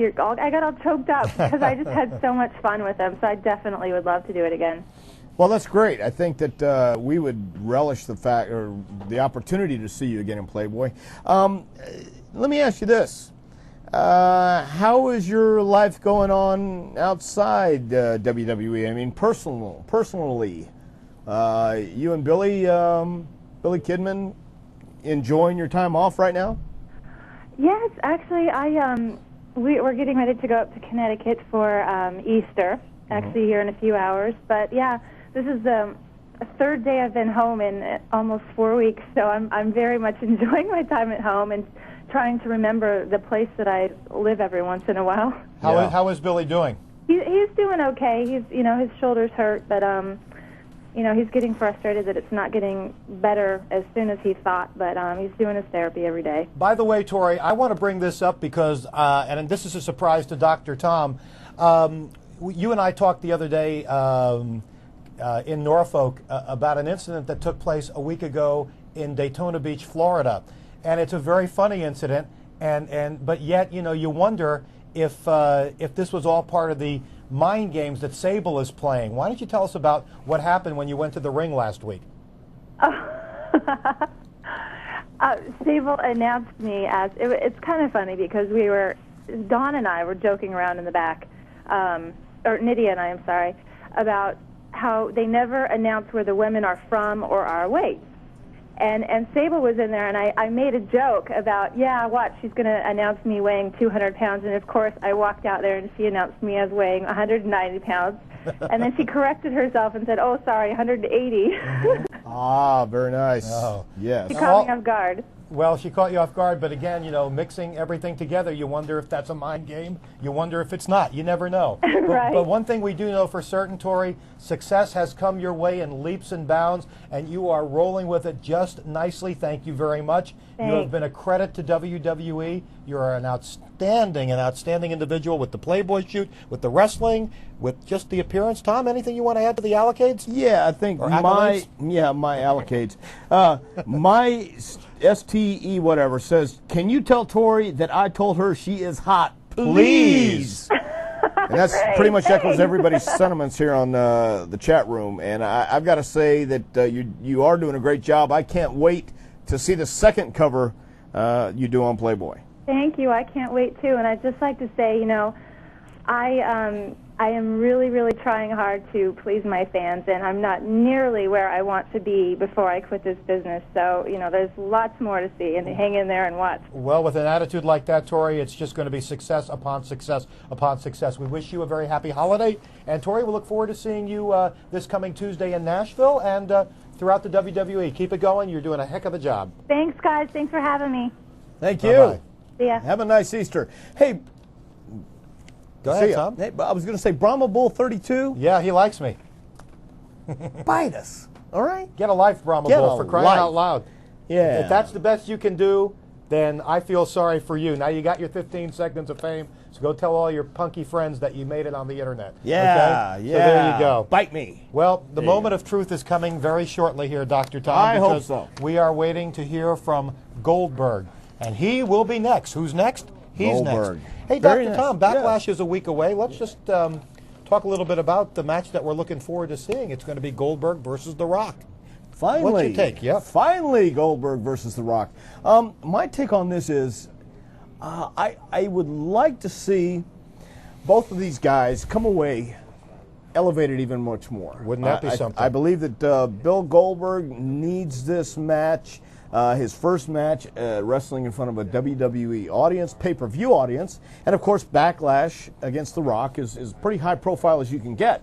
all choked up because I just had so much fun with them. So I definitely would love to do it again. Well, that's great. I think that we would relish the fact or the opportunity to see you again in Playboy. Let me ask you this. How is your life going on outside WWE? I mean, personally, you and Billy Kidman enjoying your time off right now? Yes, actually, we're getting ready to go up to Connecticut for Easter, actually here in a few hours. But yeah, this is the third day I've been home in almost 4 weeks, so I'm very much enjoying my time at home and trying to remember the place that I live every once in a while. How is Billy doing? He's doing okay. His shoulder's hurt, but he's getting frustrated that it's not getting better as soon as he thought, but he's doing his therapy every day. By the way, Torrie, I want to bring this up because, and this is a surprise to Dr. Tom, you and I talked the other day in Norfolk about an incident that took place a week ago in Daytona Beach, Florida. And it's a very funny incident, but yet, you wonder if this was all part of the mind games that Sable is playing. Why don't you tell us about what happened when you went to the ring last week? Sable announced me as, it's kind of funny because Dawn and I were joking around in the back, or Nydia and I, I'm sorry, about how they never announce where the women are from or our weight. And Sable was in there, and I made a joke about, watch, she's going to announce me weighing 200 pounds. And, of course, I walked out there, and she announced me as weighing 190 pounds. And then she corrected herself and said, oh, sorry, 180. Ah, very nice. Oh. Yes. She caught me off guard. Well, she caught you off guard, but again, mixing everything together, you wonder if that's a mind game. You wonder if it's not. You never know. Right. But one thing we do know for certain, Torrie, success has come your way in leaps and bounds, and you are rolling with it just nicely. Thank you very much. Thanks. You have been a credit to WWE. You're an outstanding individual with the Playboy shoot, with the wrestling, with just the appearance. Tom, anything you want to add to the allocades? Yeah, I think Or my allocates. My STE whatever says, can you tell Torrie that I told her she is hot? Please. And that's pretty much echoes everybody's sentiments here on the chat room. And I've got to say that you are doing a great job. I can't wait to see the second cover you do on Playboy. Thank you. I can't wait too. And I'd just like to say, I am really, really trying hard to please my fans, and I'm not nearly where I want to be before I quit this business. So, there's lots more to see, and hang in there and watch. Well, with an attitude like that, Torrie, it's just going to be success upon success upon success. We wish you a very happy holiday. And, Torrie, we look forward to seeing you this coming Tuesday in Nashville and throughout the WWE. Keep it going. You're doing a heck of a job. Thanks, guys. Thanks for having me. Thank you. Bye-bye. See ya. Have a nice Easter. Hey, Go ahead, ya. Tom. Hey, I was going to say Brahma Bull 32. Yeah, he likes me. Bite us. All right? Get a life, Brahma Get Bull, a for crying life. out loud. Yeah. If that's the best you can do, then I feel sorry for you. Now you got your 15 seconds of fame, so go tell all your punky friends that you made it on the internet. Yeah, okay? yeah. So there you go. Bite me. Well, the There you moment go. of truth is coming very shortly here, Dr. Tom. I hope because so. We are waiting to hear from Goldberg, and he will be next. Who's next? He's Goldberg. next. Hey, Very Dr. nice. Tom, Backlash is a week away. Let's just talk a little bit about the match that we're looking forward to seeing. It's going to be Goldberg versus The Rock. Finally. What's your take? Yeah. Finally, Goldberg versus The Rock. My take on this is I would like to see both of these guys come away elevated even much more. Wouldn't that be something? I believe that Bill Goldberg needs this match. His first match wrestling in front of a WWE audience, pay-per-view audience, and of course Backlash against The Rock is pretty high profile as you can get.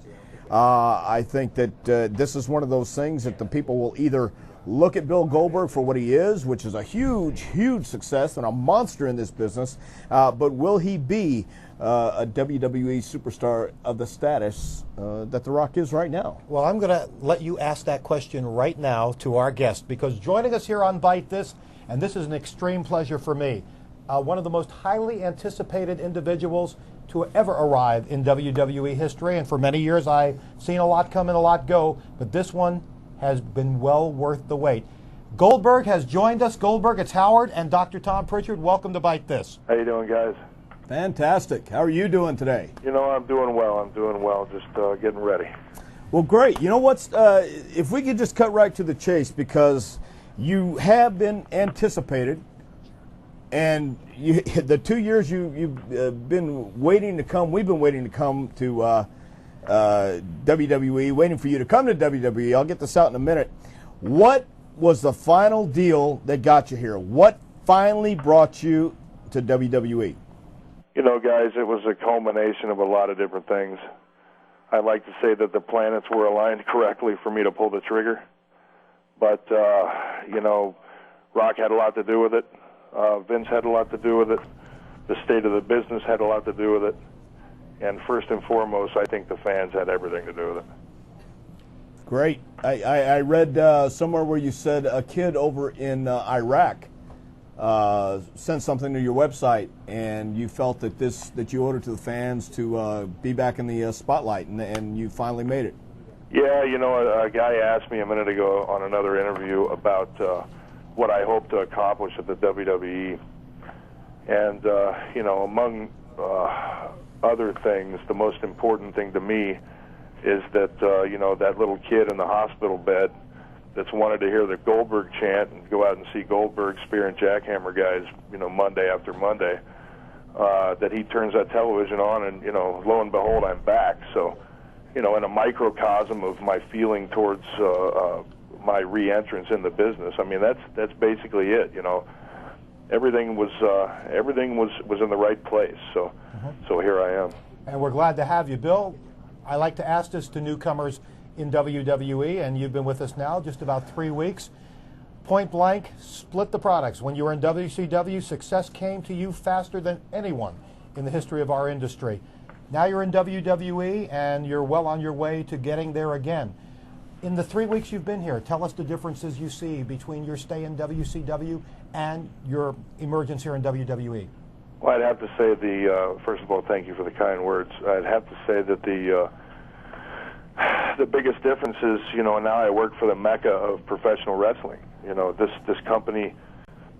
I think that this is one of those things that the people will either look at Bill Goldberg for what he is, which is a huge, huge success and a monster in this business, but will he be a WWE superstar of the status that The Rock is right now? Well, I'm going to let you ask that question right now to our guest, because joining us here on Bite This, and this is an extreme pleasure for me, one of the most highly anticipated individuals to ever arrive in WWE history, and for many years I've seen a lot come and a lot go, but this one has been well worth the wait. Goldberg has joined us. Goldberg, it's Howard and Dr. Tom Pritchard. Welcome to Bite This. How you doing, guys? Fantastic. How are you doing today? I'm doing well. Just getting ready. Well, great. You know what's, if we could just cut right to the chase, because you have been anticipated, and the 2 years you've been waiting to come, we've been waiting to come to WWE, waiting for you to come to WWE. I'll get this out in a minute. What was the final deal that got you here? What finally brought you to WWE? Guys, it was a culmination of a lot of different things. I'd like to say that the planets were aligned correctly for me to pull the trigger. But, Rock had a lot to do with it. Vince had a lot to do with it. The state of the business had a lot to do with it. And first and foremost, I think the fans had everything to do with it. Great. I read somewhere where you said a kid over in Iraq sent something to your website, and you felt that you owed it to the fans to be back in the spotlight, and you finally made it. Yeah, a guy asked me a minute ago on another interview about what I hope to accomplish at the WWE. And, among other things, the most important thing to me is that, that little kid in the hospital bed that's wanted to hear the Goldberg chant and go out and see Goldberg spear and jackhammer guys, Monday after Monday, that he turns that television on and, lo and behold, I'm back. So, in a microcosm of my feeling towards my re-entrance in the business, I mean, that's basically it, Everything was in the right place, so here I am. And we're glad to have you. Bill, I like to ask this to newcomers in WWE, and you've been with us now just about 3 weeks. point blank, split the products. When you were in WCW, success came to you faster than anyone in the history of our industry. Now you're in WWE, and you're well on your way to getting there again. In the 3 weeks you've been here, tell us the differences you see between your stay in WCW and your emergence here in WWE. Well, I'd have to say first of all, thank you for the kind words. I'd have to say that the biggest difference is, now I work for the mecca of professional wrestling. This company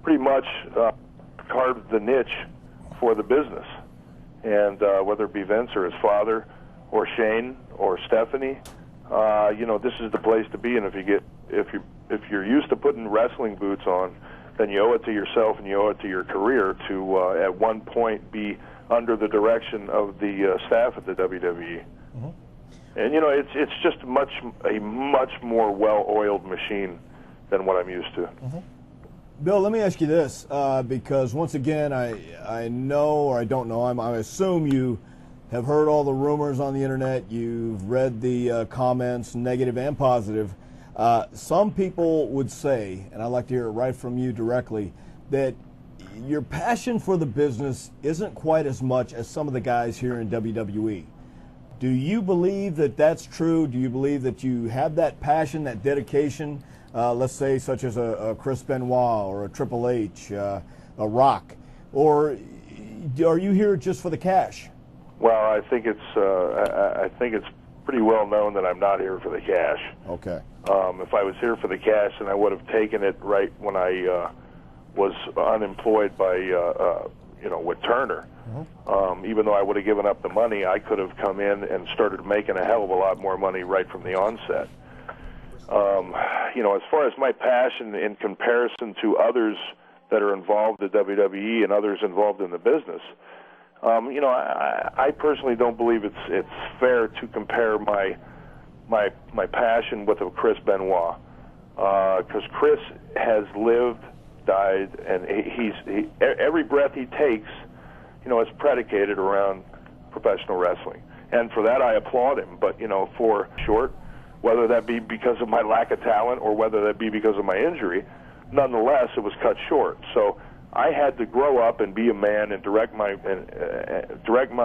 pretty much carved the niche for the business. And whether it be Vince or his father or Shane or Stephanie, this is the place to be. And if you're used to putting wrestling boots on, then you owe it to yourself and you owe it to your career to at one point be under the direction of the staff at the WWE. Mm-hmm. And it's just a much more well-oiled machine than what I'm used to. Mm-hmm. Bill, let me ask you this, because once again, I know, or I don't know, I assume you have heard all the rumors on the internet, you've read the comments, negative and positive. Some people would say, and I'd like to hear it right from you directly, that your passion for the business isn't quite as much as some of the guys here in WWE. Do you believe that that's true? Do you believe that you have that passion, that dedication, let's say such as a Chris Benoit or a Triple H, a Rock, or are you here just for the cash? Well, I think it's pretty well known that I'm not here for the cash. Okay. If I was here for the cash, then I would have taken it right when I was unemployed by with Turner. Mm-hmm. Even though I would have given up the money, I could have come in and started making a hell of a lot more money right from the onset. As far as my passion in comparison to others that are involved at WWE and others involved in the business, I personally don't believe it's fair to compare my passion with a Chris Benoit, because Chris has lived, died, and every breath he takes, is predicated around professional wrestling, and for that I applaud him. But for short, whether that be because of my lack of talent or whether that be because of my injury, nonetheless it was cut short. So I had to grow up and be a man and direct my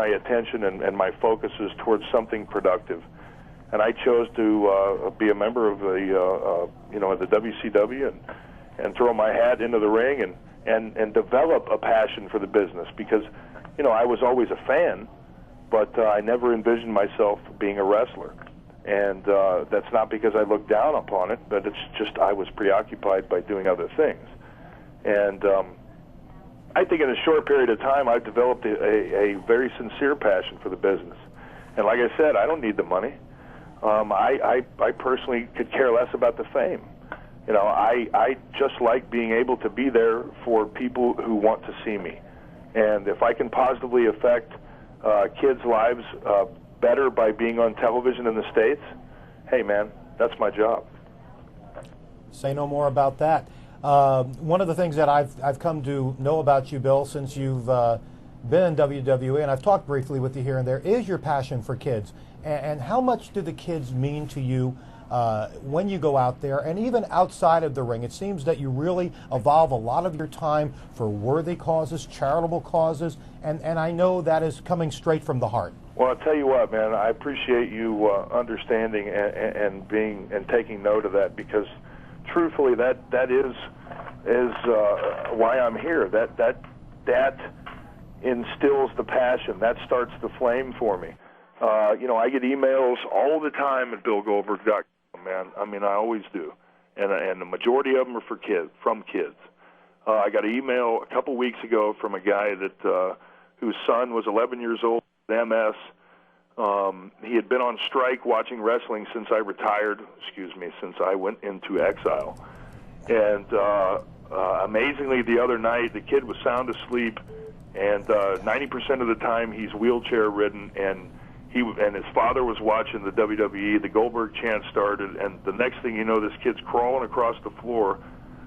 attention and my focuses towards something productive. And I chose to be a member of the WCW and throw my hat into the ring and develop a passion for the business, because I was always a fan, but I never envisioned myself being a wrestler. And that's not because I looked down upon it, but it's just I was preoccupied by doing other things. And I think in a short period of time, I've developed a very sincere passion for the business. And like I said, I don't need the money. I personally could care less about the fame. I just like being able to be there for people who want to see me. And if I can positively affect kids' lives better by being on television in the States, hey, man, that's my job. Say no more about that. One of the things that I've come to know about you, Bill, since you've been in WWE, and I've talked briefly with you here and there, is your passion for kids. And how much do the kids mean to you when you go out there, and even outside of the ring? It seems that you really evolve a lot of your time for worthy causes, charitable causes, and I know that is coming straight from the heart. Well, I'll tell you what, man, I appreciate you understanding and taking note of that, because truthfully, that is why I'm here. That instills the passion. That starts the flame for me. I get emails all the time at BillGoldberg.com, man. I mean, I always do, and the majority of them are from kids. I got an email a couple weeks ago from a guy that whose son was 11 years old, MS. He had been on strike watching wrestling since I since I went into exile. And amazingly, the other night, the kid was sound asleep, and 90% of the time he's wheelchair-ridden, and his father was watching the WWE. The Goldberg chant started, and the next thing you know, this kid's crawling across the floor,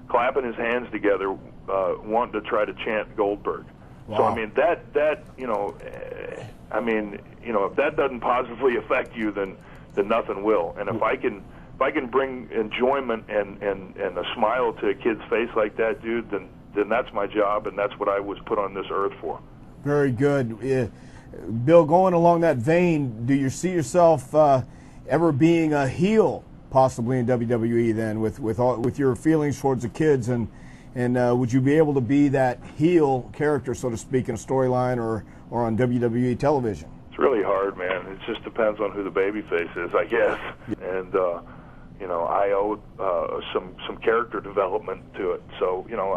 clapping his hands together, wanting to try to chant Goldberg. Wow. So I mean if that doesn't positively affect you, then nothing will. And if I can if I can bring enjoyment and a smile to a kid's face like that, dude, then that's my job, and that's what I was put on this earth for. Very good. Bill, going along that vein, do you see yourself ever being a heel, possibly in WWE? Then, with your feelings towards the kids, and would you be able to be that heel character, so to speak, in a storyline or on WWE television? It's really hard, man. It just depends on who the babyface is, I guess. And you know, I owe some character development to it. So, you know,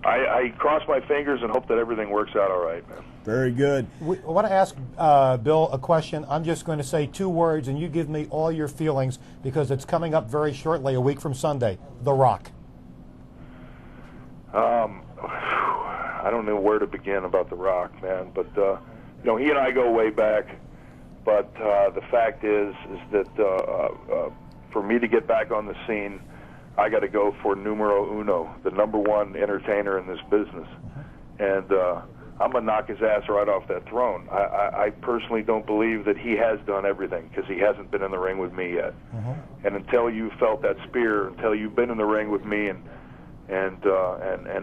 I cross my fingers and hope that everything works out all right, man. Very good. I want to ask Bill a question. I'm just going to say 2 words, and you give me all your feelings, because it's coming up very shortly, a week from Sunday. The Rock. I don't know where to begin about The Rock, man. But you know, he and I go way back. But the fact is that for me to get back on the scene, I got to go for numero uno, the #1 entertainer in this business. And I'm going to knock his ass right off that throne. I personally don't believe that he has done everything, because he hasn't been in the ring with me yet. And until you felt that spear, until you've been in the ring with me and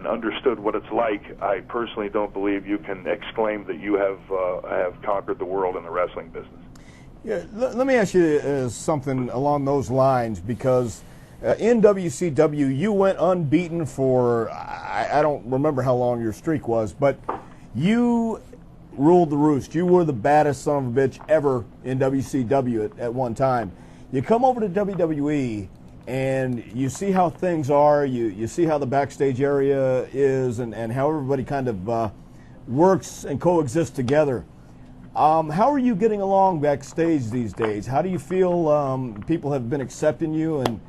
understood what it's like, I personally don't believe you can exclaim that you have conquered the world in the wrestling business. Yeah, let me ask you something along those lines, because in WCW you went unbeaten for, I don't remember how long your streak was, but you ruled the roost. You were the baddest son of a bitch ever in WCW at one time. You come over to WWE, and you see how things are, you see how the backstage area is, and how everybody kind of works and coexists together. How are you getting along backstage these days? How do you feel people have been accepting you and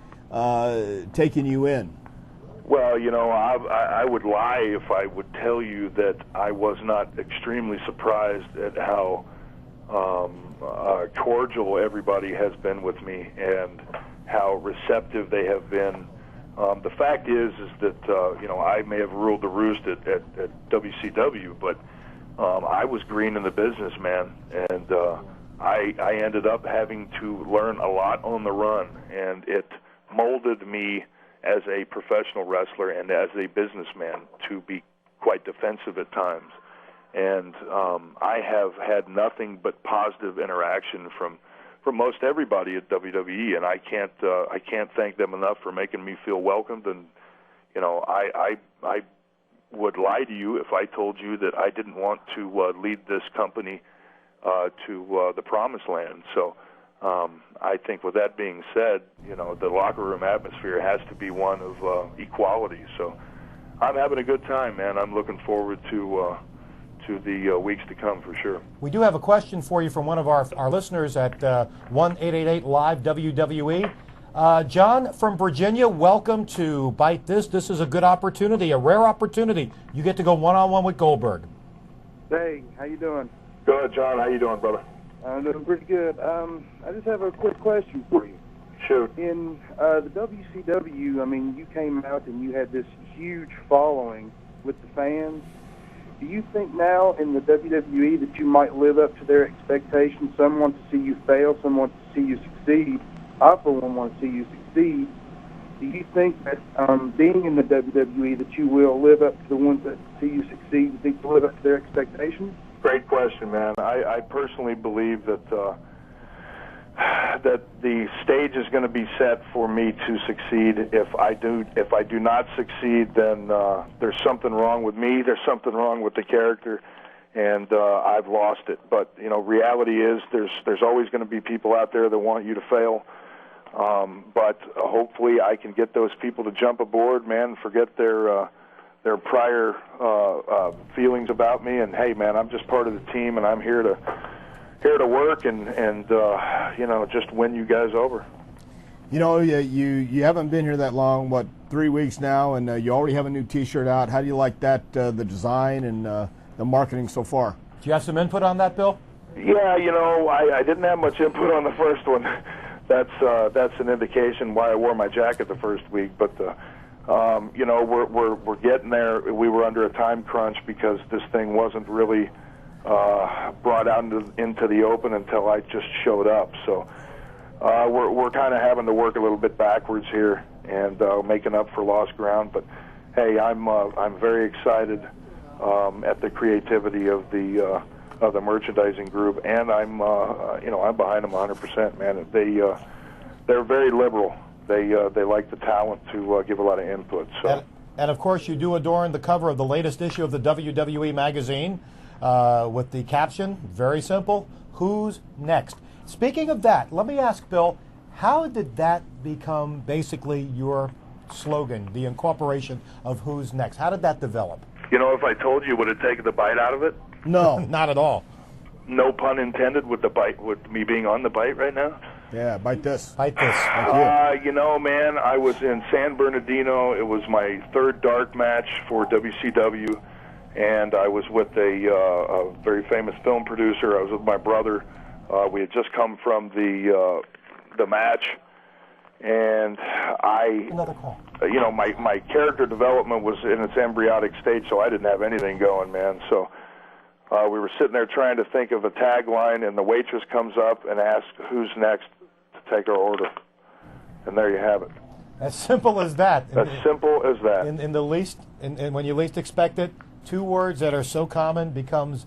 taking you in? Well, you know, I would lie if I would tell you that I was not extremely surprised at how cordial everybody has been with me and how receptive they have been. The fact is that you know, I may have ruled the roost at WCW, but I was green in the business, man, and I ended up having to learn a lot on the run, and it molded me as a professional wrestler and as a businessman to be quite defensive at times. And I have had nothing but positive interaction from most everybody at WWE, and I can't thank them enough for making me feel welcomed. And you know, I would lie to you if I told you that I didn't want to lead this company to the promised land. So I think with that being said, you know, the locker room atmosphere has to be one of equality. So I'm having a good time, man. I'm looking forward to the weeks to come for sure. We do have a question for you from one of our listeners at 1-888-LIVE-WWE. John from Virginia, welcome to Bite This. This is a good opportunity, a rare opportunity. You get to go one-on-one with Goldberg. Hey, how you doing? Good, John. How you doing, brother? I'm doing pretty good. I just have a quick question for you. Shoot. In the WCW, I mean, you came out and you had this huge following with the fans. Do you think now in the WWE that you might live up to their expectations? Some want to see you fail, some want to see you succeed. I, for one, want to see you succeed. Do you think that being in the WWE that you will live up to the ones that see you succeed? Do you think you'll live up to their expectations? Great question, man. I personally believe that that the stage is going to be set for me to succeed. If I do not succeed, then there's something wrong with me. There's something wrong with the character, and I've lost it. But you know, reality is there's always going to be people out there that want you to fail. But hopefully, I can get those people to jump aboard, man. Forget their prior feelings about me, and hey, man, I'm just part of the team, and I'm here to work and you know, just win you guys over. You know, you haven't been here that long, what, 3 weeks now, and you already have a new T-shirt out. How do you like that, the design and the marketing so far? Do you have some input on that, Bill? Yeah, you know, I didn't have much input on the first one. That's an indication why I wore my jacket the first week, but you know, we're getting there. We were under a time crunch because this thing wasn't really brought out into the open until I just showed up. So we're kind of having to work a little bit backwards here and making up for lost ground. But hey, I'm very excited at the creativity of the merchandising group, and I'm behind them 100%, man. They're very liberal. They like the talent to give a lot of input. So. And of course, you do adorn the cover of the latest issue of the WWE magazine with the caption, very simple, "Who's next?" Speaking of that, let me ask Bill, how did that become basically your slogan, the incorporation of "Who's next"? How did that develop? You know, if I told you, would it take the bite out of it? No, not at all. No pun intended with the bite, with me being on the bite right now. Yeah, bite this. Bite this. You know, man, I was in San Bernardino. It was my third dark match for WCW, and I was with a very famous film producer. I was with my brother. We had just come from the match, and Another call. You know, my character development was in its embryonic stage, so I didn't have anything going, man. So we were sitting there trying to think of a tagline, and the waitress comes up and asks who's next to take our order. And there you have it. As simple as that. As simple as that. In the least, and when you least expect it, two words that are so common becomes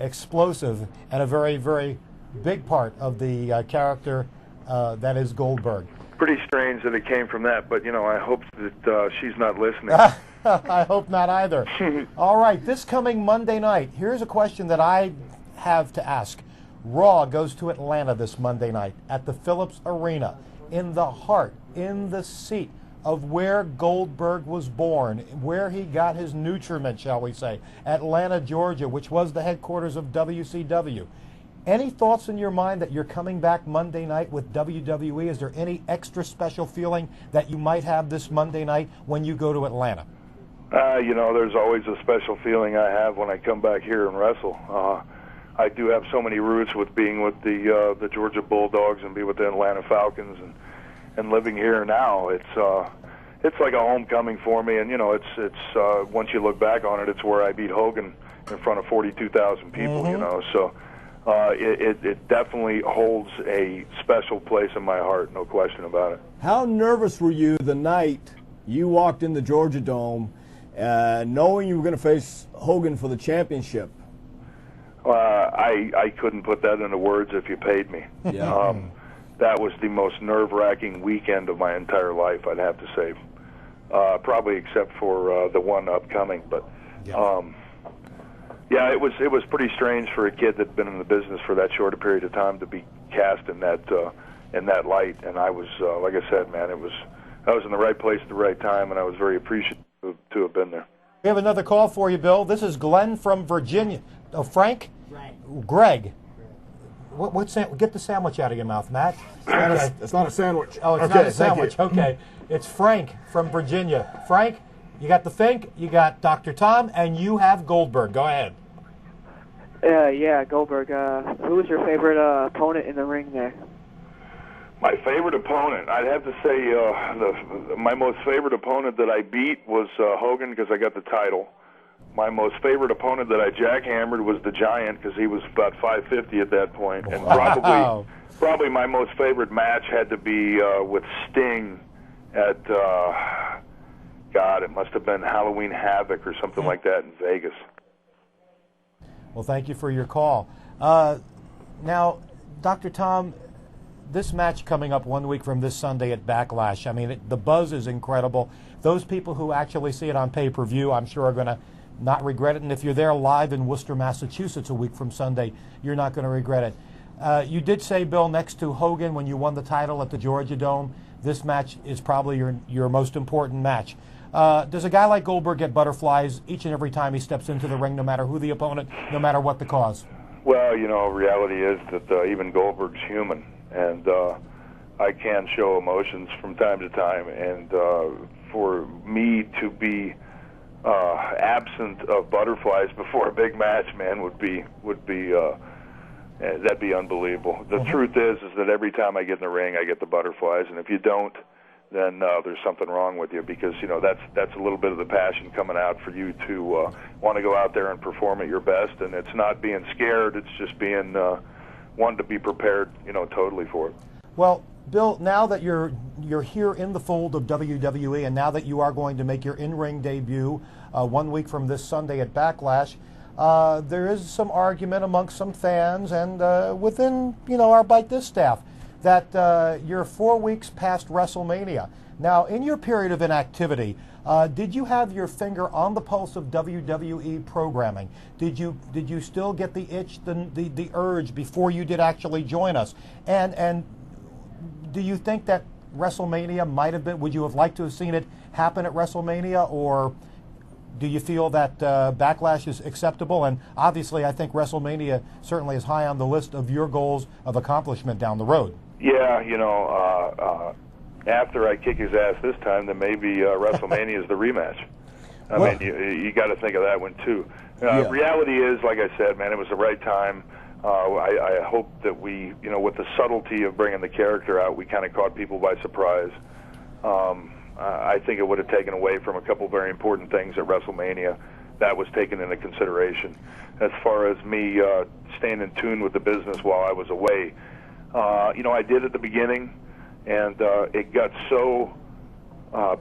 explosive and a very, very big part of the character that is Goldberg. Pretty strange that it came from that, but, you know, I hope that she's not listening. I hope not either. All right, this coming Monday night, here's a question that I have to ask. Raw goes to Atlanta this Monday night at the Phillips Arena, in the heart, in the seat of where Goldberg was born, where he got his nutriment, shall we say, Atlanta, Georgia, which was the headquarters of WCW. Any thoughts in your mind that you're coming back Monday night with WWE? Is there any extra special feeling that you might have this Monday night when you go to Atlanta? You know, there's always a special feeling I have when I come back here and wrestle. I do have so many roots with being with the Georgia Bulldogs and be with the Atlanta Falcons and living here now. It's like a homecoming for me, and you know, it's once you look back on it, it's where I beat Hogan in front of 42,000 people. Mm-hmm. You know, so it definitely holds a special place in my heart, no question about it. How nervous were you the night you walked in the Georgia Dome, knowing you were going to face Hogan for the championship? I couldn't put that into words if you paid me. Yeah. That was the most nerve-wracking weekend of my entire life, I'd have to say. Probably except for the one upcoming, but yeah, it was pretty strange for a kid that'd been in the business for that short a period of time to be cast in that light. And I was, like I said, man, I was in the right place at the right time, and I was very appreciative to have been there. We have another call for you, Bill. This is Glenn from Virginia. Oh, Frank? Greg. Get the sandwich out of your mouth, Matt. It's not a sandwich. Oh, it's not a sandwich. Okay. It's Frank from Virginia. Frank, you got the Fink, you got Dr. Tom, and you have Goldberg. Go ahead. Yeah, Goldberg. Who was your favorite opponent in the ring there? My favorite opponent, I'd have to say my most favorite opponent that I beat was Hogan, because I got the title. My most favorite opponent that I jackhammered was the Giant, because he was about 550 at that point. And probably my most favorite match had to be with Sting at, God, it must have been Halloween Havoc or something like that in Vegas. Well, thank you for your call. Now, Dr. Tom, this match coming up 1 week from this Sunday at Backlash, I mean, the buzz is incredible. Those people who actually see it on pay-per-view, I'm sure, are going to not regret it. And if you're there live in Worcester, Massachusetts a week from Sunday, you're not going to regret it. You did say, Bill, next to Hogan when you won the title at the Georgia Dome, this match is probably your most important match. Does a guy like Goldberg get butterflies each and every time he steps into the ring, no matter who the opponent, no matter what the cause? Well, you know, reality is that even Goldberg's human, and I can show emotions from time to time, and for me to be absent of butterflies before a big match, man, would be that'd be unbelievable. The truth is that every time I get in the ring, I get the butterflies, and if you don't, then there's something wrong with you, because you know that's a little bit of the passion coming out for you to want to go out there and perform at your best, and it's not being scared; it's just being wanting to be prepared, you know, totally for it. Well, Bill, now that you're here in the fold of WWE, and now that you are going to make your in-ring debut 1 week from this Sunday at Backlash, there is some argument amongst some fans and within our Bite This staff that you're 4 weeks past WrestleMania. Now, in your period of inactivity, did you have your finger on the pulse of WWE programming? Did you still get the itch, the urge before you did actually join us? And do you think that WrestleMania might have been? Would you have liked to have seen it happen at WrestleMania, or do you feel that Backlash is acceptable? And obviously, I think WrestleMania certainly is high on the list of your goals of accomplishment down the road. Yeah, after I kick his ass this time, then maybe WrestleMania is the rematch. I mean, you got to think of that one too. Reality is, like I said, man, it was the right time. I hope that we, with the subtlety of bringing the character out, we kind of caught people by surprise. I think it would have taken away from a couple very important things at WrestleMania. That was taken into consideration. As far as me staying in tune with the business while I was away, I did at the beginning, and it got so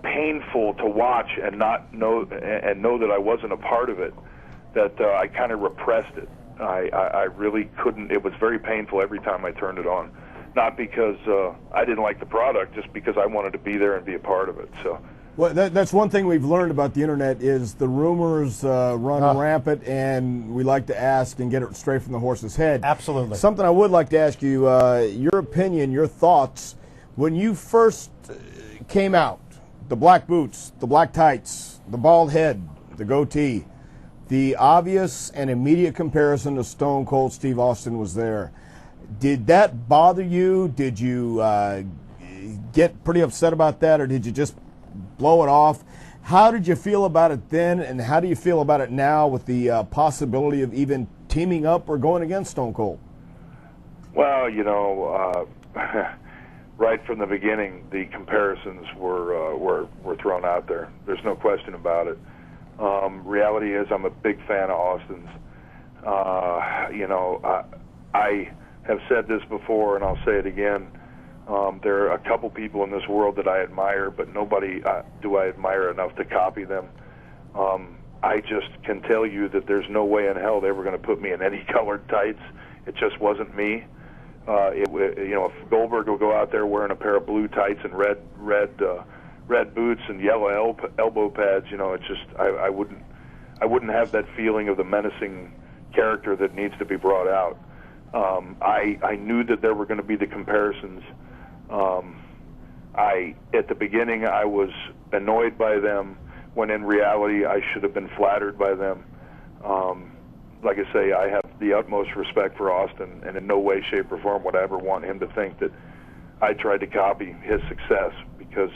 painful to watch and not know that I wasn't a part of it that I kind of repressed it. I really couldn't. It was very painful every time I turned it on. Not because I didn't like the product, just because I wanted to be there and be a part of it. So, well, that's one thing we've learned about the internet is the rumors run rampant, and we like to ask and get it straight from the horse's head. Absolutely. Something I would like to ask you, your opinion, your thoughts, when you first came out, the black boots, the black tights, the bald head, the goatee, the obvious and immediate comparison to Stone Cold Steve Austin was there. Did that bother you? Did you get pretty upset about that, or did you just blow it off? How did you feel about it then, and how do you feel about it now with the possibility of even teaming up or going against Stone Cold? Well, right from the beginning, the comparisons were thrown out there. There's no question about it. Reality is, I'm a big fan of Austin's. I have said this before, and I'll say it again. There are a couple people in this world that I admire, but nobody do I admire enough to copy them. I just can tell you that there's no way in hell they were going to put me in any colored tights. It just wasn't me. If Goldberg will go out there wearing a pair of blue tights and red boots and yellow elbow pads, it's just I wouldn't have that feeling of the menacing character that needs to be brought out. I knew that there were going to be the comparisons. At the beginning, I was annoyed by them, when in reality, I should have been flattered by them. Like I say, I have the utmost respect for Austin, and in no way, shape, or form would I ever want him to think that I tried to copy his success, because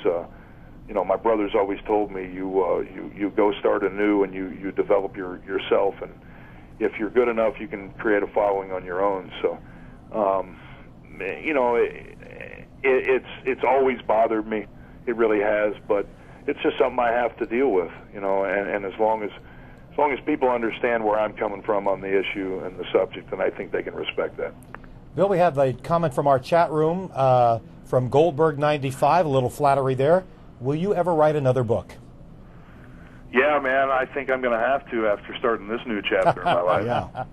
my brothers always told me, you go start anew and you develop yourself, and if you're good enough, you can create a following on your own. So, it's always bothered me. It really has, but it's just something I have to deal with, and as long as people understand where I'm coming from on the issue and the subject, then I think they can respect that. Bill, we have a comment from our chat room from Goldberg 95, a little flattery there. Will you ever write another book? Yeah, man, I think I'm going to have to after starting this new chapter in my life. Yeah,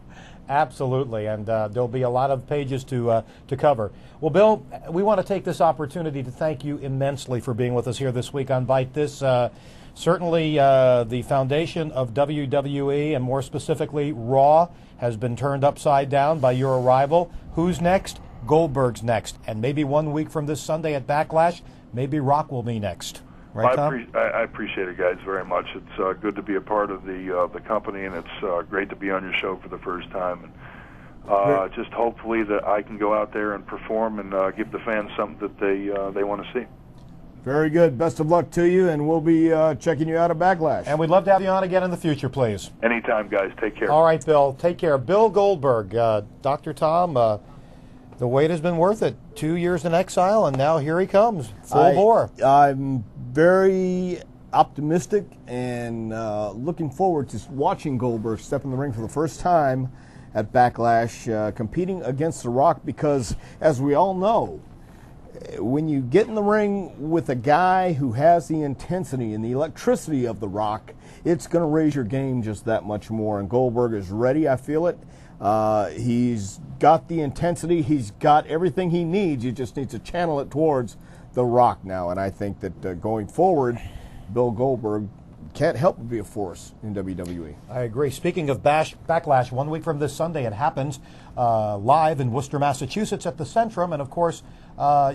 absolutely, and there'll be a lot of pages to cover. Well, Bill, we want to take this opportunity to thank you immensely for being with us here this week on Bite This. Certainly, the foundation of WWE, and more specifically Raw, has been turned upside down by your arrival. Who's next? Goldberg's next. And maybe 1 week from this Sunday at Backlash, maybe Rock will be next. Right, Tom? I appreciate it, guys, very much. It's good to be a part of the company, and it's great to be on your show for the first time. And just hopefully that I can go out there and perform and give the fans something that they want to see. Very good. Best of luck to you, and we'll be checking you out at Backlash. And we'd love to have you on again in the future, please. Anytime, guys. Take care. All right, Bill. Take care. Bill Goldberg, Dr. Tom, the wait has been worth it. 2 years in exile, and now here he comes, full bore. I'm very optimistic and looking forward to watching Goldberg step in the ring for the first time at Backlash, competing against The Rock, because, as we all know, when you get in the ring with a guy who has the intensity and the electricity of The Rock, it's going to raise your game just that much more. And Goldberg is ready, I feel it. He's got the intensity. He's got everything he needs. He just needs to channel it towards The Rock now. And I think that going forward, Bill Goldberg can't help but be a force in WWE. I agree. Speaking of Backlash, 1 week from this Sunday, it happens live in Worcester, Massachusetts at the Centrum. And, of course,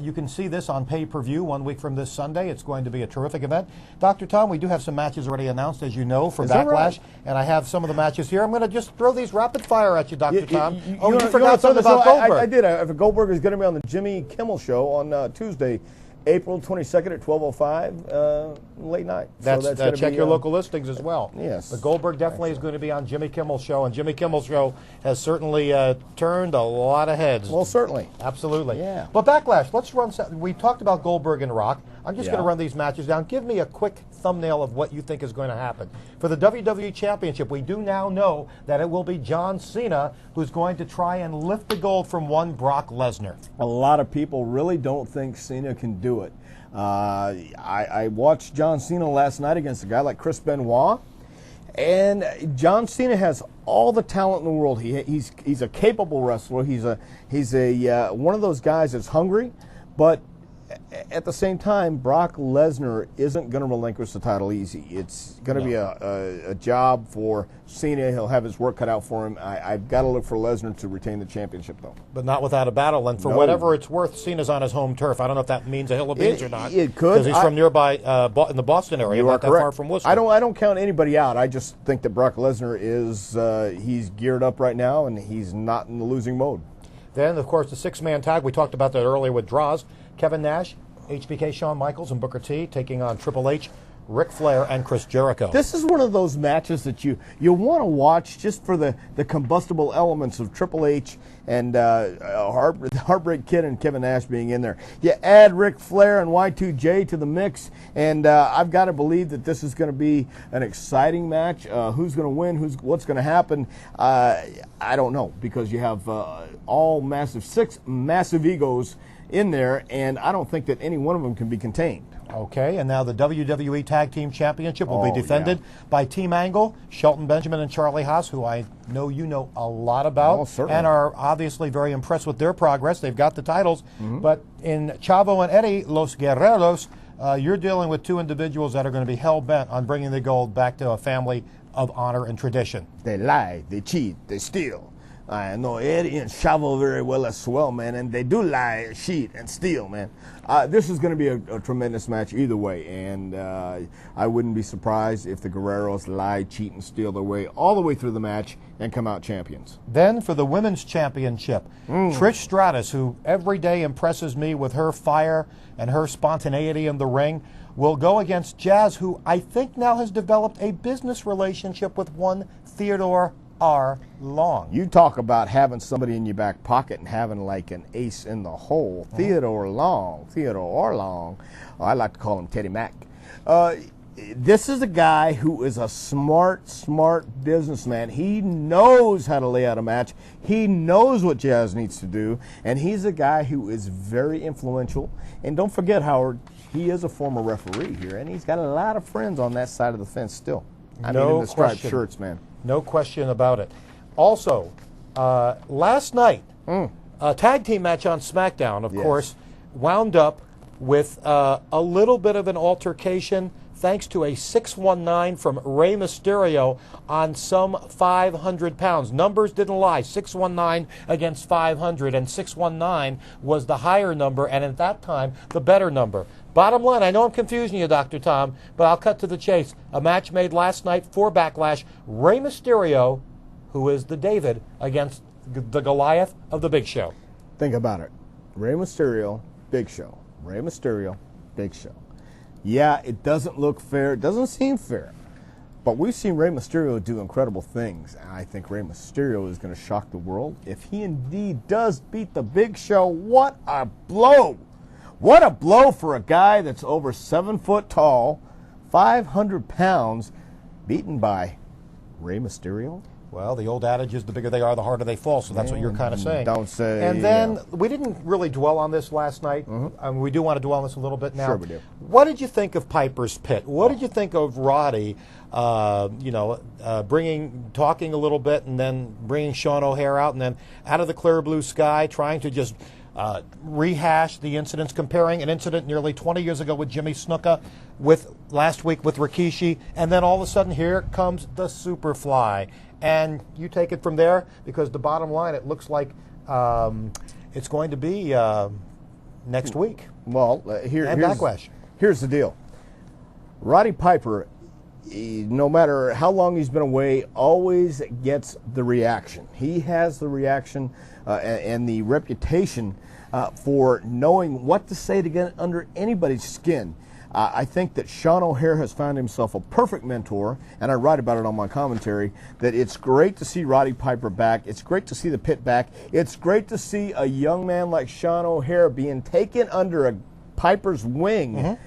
you can see this on pay-per-view 1 week from this Sunday. It's going to be a terrific event. Dr. Tom, we do have some matches already announced, as you know, for Backlash. Right? And I have some of the matches here. I'm going to just throw these rapid fire at you, Dr. Tom. You forgot something about Goldberg. I did. Goldberg is going to be on the Jimmy Kimmel Show on Tuesday, April 22nd at 12:05, late night. That's check your local listings as well. Yes. But Goldberg definitely is going to be on Jimmy Kimmel's show, and Jimmy Kimmel's show has certainly turned a lot of heads. Well, certainly. Absolutely. Yeah. But Backlash, let's run. We talked about Goldberg and Rock. I'm just going to run these matches down. Give me a quick thumbnail of what you think is going to happen. For the WWE Championship, we do now know that it will be John Cena who's going to try and lift the gold from one Brock Lesnar. A lot of people really don't think Cena can do it. I watched John Cena last night against a guy like Chris Benoit, and John Cena has all the talent in the world. He's a capable wrestler. He's a one of those guys that's hungry, but at the same time, Brock Lesnar isn't going to relinquish the title easy. It's going to be a job for Cena. He'll have his work cut out for him. I've got to look for Lesnar to retain the championship, though. But not without a battle. And for whatever it's worth, Cena's on his home turf. I don't know if that means a hill of beans or not. It could. Because he's from nearby in the Boston area, not that far from Worcester. I don't count anybody out. I just think that Brock Lesnar is he's geared up right now, and he's not in the losing mode. Then, of course, the six-man tag. We talked about that earlier with draws. Kevin Nash, HBK, Shawn Michaels, and Booker T taking on Triple H, Ric Flair, and Chris Jericho. This is one of those matches that you want to watch just for the combustible elements of Triple H and Heartbreak Kid and Kevin Nash being in there. You add Ric Flair and Y2J to the mix, and I've got to believe that this is going to be an exciting match. Who's going to win? What's going to happen? I don't know, because you have six massive egos in there, and I don't think that any one of them can be contained. Okay, and now the WWE Tag Team Championship will be defended by Team Angle, Shelton Benjamin and Charlie Haas, who I know you know a lot about, and are obviously very impressed with their progress. They've got the titles, but in Chavo and Eddie, Los Guerreros, you're dealing with two individuals that are going to be hell-bent on bringing the gold back to a family of honor and tradition. They lie, they cheat, they steal. I know Eddie and Chavo very well as well, man, and they do lie, cheat, and steal, man. This is going to be a tremendous match either way, and I wouldn't be surprised if the Guerreros lie, cheat, and steal their way all the way through the match and come out champions. Then for the Women's Championship, Trish Stratus, who every day impresses me with her fire and her spontaneity in the ring, will go against Jazz, who I think now has developed a business relationship with one Theodore R. Long. You talk about having somebody in your back pocket and having like an ace in the hole. Theodore R. Long. Oh, I like to call him Teddy Mack. This is a guy who is a smart businessman. He knows how to lay out a match. He knows what Jazz needs to do, and he's a guy who is very influential. And don't forget, Howard, he is a former referee here, and he's got a lot of friends on that side of the fence still. I mean, in the striped shirts, man. No question about it. Also, last night, a tag team match on SmackDown, of course, wound up with a little bit of an altercation thanks to a 619 from Rey Mysterio on some 500 pounds. Numbers didn't lie. 619 against 500, and 619 was the higher number, and at that time, the better number. Bottom line, I know I'm confusing you, Dr. Tom, but I'll cut to the chase. A match made last night for Backlash. Rey Mysterio, who is the David, against the Goliath of the Big Show. Think about it. Rey Mysterio, Big Show. Rey Mysterio, Big Show. Yeah, it doesn't look fair. It doesn't seem fair. But we've seen Rey Mysterio do incredible things. And I think Rey Mysterio is going to shock the world. If he indeed does beat the Big Show, what a blow. What a blow for a guy that's over 7 foot tall, 500 pounds, beaten by Rey Mysterio. Well, the old adage is the bigger they are, the harder they fall, so that's what you're kind of saying. Don't say. And then we didn't really dwell on this last night. We do want to dwell on this a little bit now. Sure we do. What did you think of Piper's Pit? What did you think of Roddy, talking a little bit and then bringing Sean O'Hare out and then out of the clear blue sky, trying to just rehash the incidents, comparing an incident nearly 20 years ago with Jimmy Snuka with last week with Rikishi, and then all of a sudden here comes the Superfly. And you take it from there, because the bottom line, it looks like it's going to be next week. Well, Backlash. Here's the deal. Roddy Piper, no matter how long he's been away, always gets the reaction. He has the reaction and the reputation for knowing what to say to get under anybody's skin. I think that Sean O'Hare has found himself a perfect mentor, and I write about it on my commentary, that it's great to see Roddy Piper back. It's great to see the Pit back. It's great to see a young man like Sean O'Hare being taken under a Piper's wing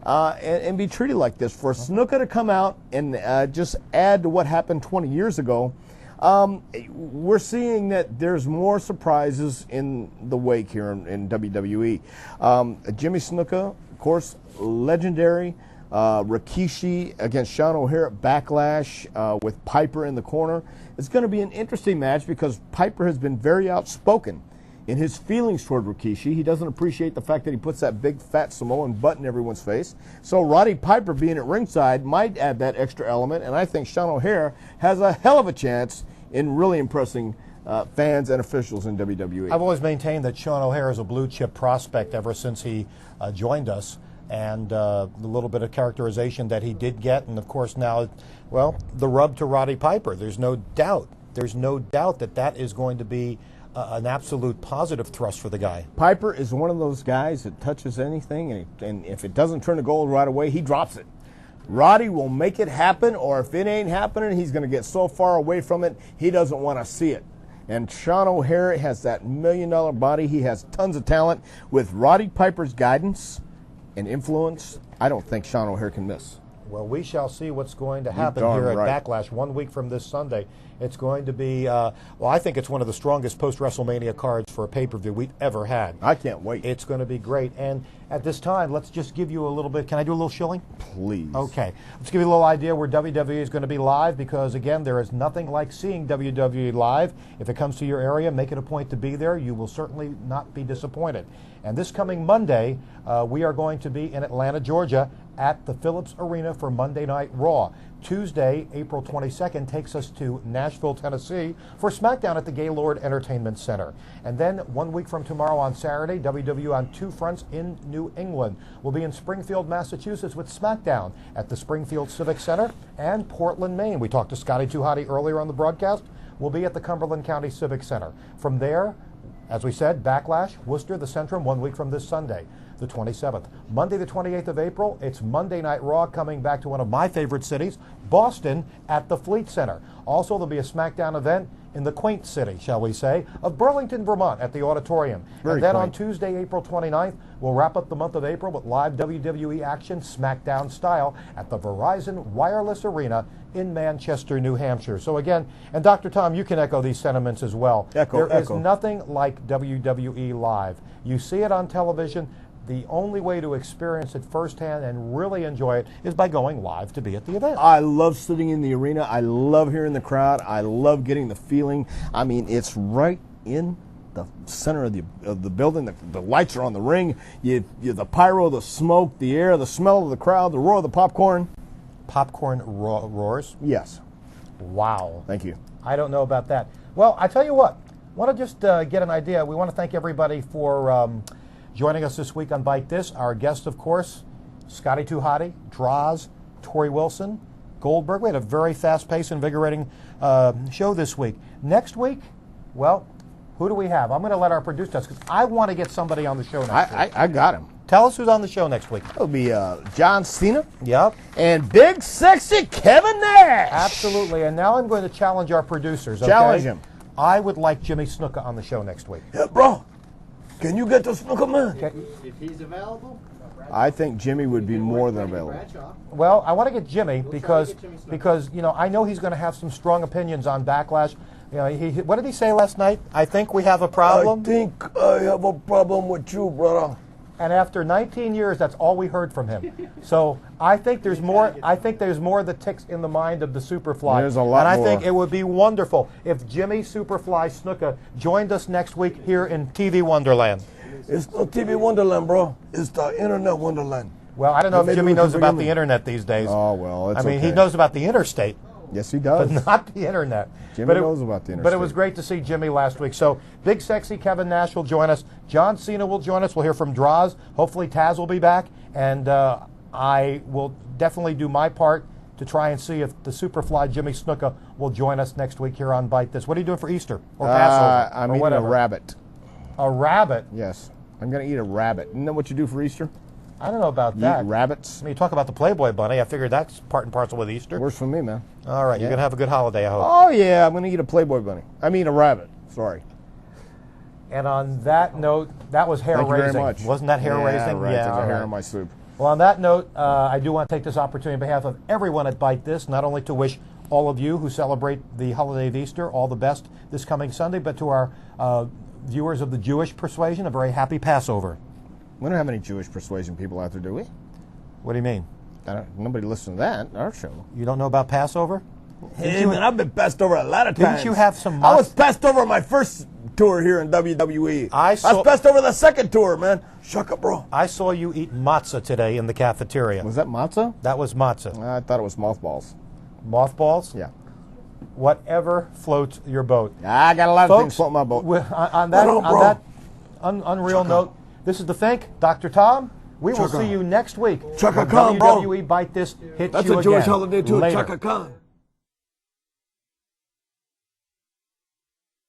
and be treated like this. For Snuka to come out and just add to what happened 20 years ago, we're seeing that there's more surprises in the wake here in WWE. Jimmy Snuka, of course, legendary. Rikishi against Sean O'Hare at Backlash with Piper in the corner. It's going to be an interesting match because Piper has been very outspoken in his feelings toward Rikishi. He doesn't appreciate the fact that he puts that big fat Samoan butt in everyone's face. So Roddy Piper being at ringside might add that extra element, and I think Sean O'Hare has a hell of a chance in really impressing fans and officials in WWE. I've always maintained that Sean O'Hare is a blue chip prospect ever since he joined us. And the little bit of characterization that he did get, and of course now, well, the rub to Roddy Piper. There's no doubt that that is going to be an absolute positive thrust for the guy. Piper is one of those guys that touches anything, and if it doesn't turn to gold right away, he drops it. Roddy will make it happen, or if it ain't happening, he's going to get so far away from it, he doesn't want to see it. And Sean O'Hare has that $1 million body. He has tons of talent. With Roddy Piper's guidance and influence, I don't think Sean O'Hare can miss. Well, we shall see what's going to happen here at Backlash 1 week from this Sunday. It's going to be, I think it's one of the strongest post-WrestleMania cards for a pay-per-view we've ever had. I can't wait. It's going to be great. And at this time, let's just give you a little bit. Can I do a little shilling? Please. Okay. Let's give you a little idea where WWE is going to be live, because, again, there is nothing like seeing WWE live. If it comes to your area, make it a point to be there. You will certainly not be disappointed. And this coming Monday, we are going to be in Atlanta, Georgia, at the Phillips Arena for Monday Night Raw. Tuesday, April 22nd, takes us to Nashville, Tennessee for SmackDown at the Gaylord Entertainment Center. And then 1 week from tomorrow on Saturday, WWE on two fronts in New England. We'll be in Springfield, Massachusetts with SmackDown at the Springfield Civic Center, and Portland, Maine. We talked to Scotty Hotty earlier on the broadcast. We'll be at the Cumberland County Civic Center. From there, as we said, Backlash, Worcester, the Centrum, 1 week from this Sunday, the 27th. Monday, the 28th of April, it's Monday Night Raw, coming back to one of my favorite cities, Boston, at the Fleet Center. Also, there'll be a SmackDown event in the quaint city, shall we say, of Burlington, Vermont, at the Auditorium. Very and then quaint. on Tuesday, April 29th, we'll wrap up the month of April with live WWE action, SmackDown style, at the Verizon Wireless Arena in Manchester, New Hampshire. So again, and Dr. Tom, you can echo these sentiments as well. There is nothing like WWE live. You see it on television. The only way to experience it firsthand and really enjoy it is by going live to be at the event. I love sitting in the arena. I love hearing the crowd. I love getting the feeling. I mean, it's right in the center of the building. The lights are on the ring. You the pyro, the smoke, the air, the smell of the crowd, the roar of the popcorn. Popcorn roars? Yes. Wow. Thank you. I don't know about that. Well, I tell you what, I want to just get an idea. We want to thank everybody for joining us this week on Bite This. Our guest, of course, Scotty Hotty, Droz, Torrie Wilson, Goldberg. We had a very fast-paced, invigorating show this week. Next week, well, who do we have? I'm going to let our producer because I want to get somebody on the show next week. I got him. Tell us who's on the show next week. It'll be John Cena. Yep. And big, sexy Kevin Nash. Absolutely. And now I'm going to challenge our producers. Okay? Challenge him. I would like Jimmy Snuka on the show next week. Yeah, bro. Can you get the snooker man? If he's available, I think Jimmy would be more than available. Well, I want to get Jimmy because I know he's going to have some strong opinions on Backlash. What did he say last night? I think we have a problem. I think I have a problem with you, brother. And after 19 years, that's all we heard from him. So I think there's more. I think there's more that ticks in the mind of the Superfly. There's a lot and more. I think it would be wonderful if Jimmy Superfly Snuka joined us next week here in TV Wonderland. It's no TV Wonderland, bro. It's the Internet Wonderland. Well, I don't know if Jimmy knows about the Internet these days. Oh, well, it's he knows about the interstate. Yes, he does. But not the Internet. Jimmy knows about the interstate. But it was great to see Jimmy last week. So, Big Sexy Kevin Nash will join us. John Cena will join us. We'll hear from Draws. Hopefully Taz will be back. And I will definitely do my part to try and see if the Superfly Jimmy Snuka will join us next week here on Bite This. What are you doing for Easter? Or Passover? I'm or eating whatever? a rabbit. A rabbit? Yes. I'm going to eat a rabbit. Isn't that what you do for Easter? I don't know about You that. eat rabbits? I mean, you talk about the Playboy Bunny. I figured that's part and parcel with Easter. Works for me, man. All right. You're going to have a good holiday, I hope. Oh, yeah. I'm going to eat a Playboy bunny. I mean a rabbit. Sorry. And on that note, that was hair Thank you raising. very much. Wasn't that hair raising? Right. Yeah, There's all a hair right. in my soup. Well, on that note, I do want to take this opportunity on behalf of everyone at Bite This, not only to wish all of you who celebrate the holiday of Easter all the best this coming Sunday, but to our viewers of the Jewish persuasion, a very happy Passover. We don't have any Jewish persuasion people out there, do we? What do you mean? Nobody listens to that, our show. You don't know about Passover? Hey, man, I've been passed over a lot of times. Didn't you have some... I was passed over my first tour here in WWE. I was passed over the second tour, man. Shaka, bro. I saw you eat matzah today in the cafeteria. Was that matzah? That was matzah. I thought it was mothballs. Mothballs? Yeah. Whatever floats your boat. I got a lot of things Folks, floating my boat. On that unreal note, this is The Think, Dr. Tom. We will see you next week. Chaka when Khan, bro. WWE Bite This hits That's you a Jewish again. holiday, too. Later. Chaka Khan.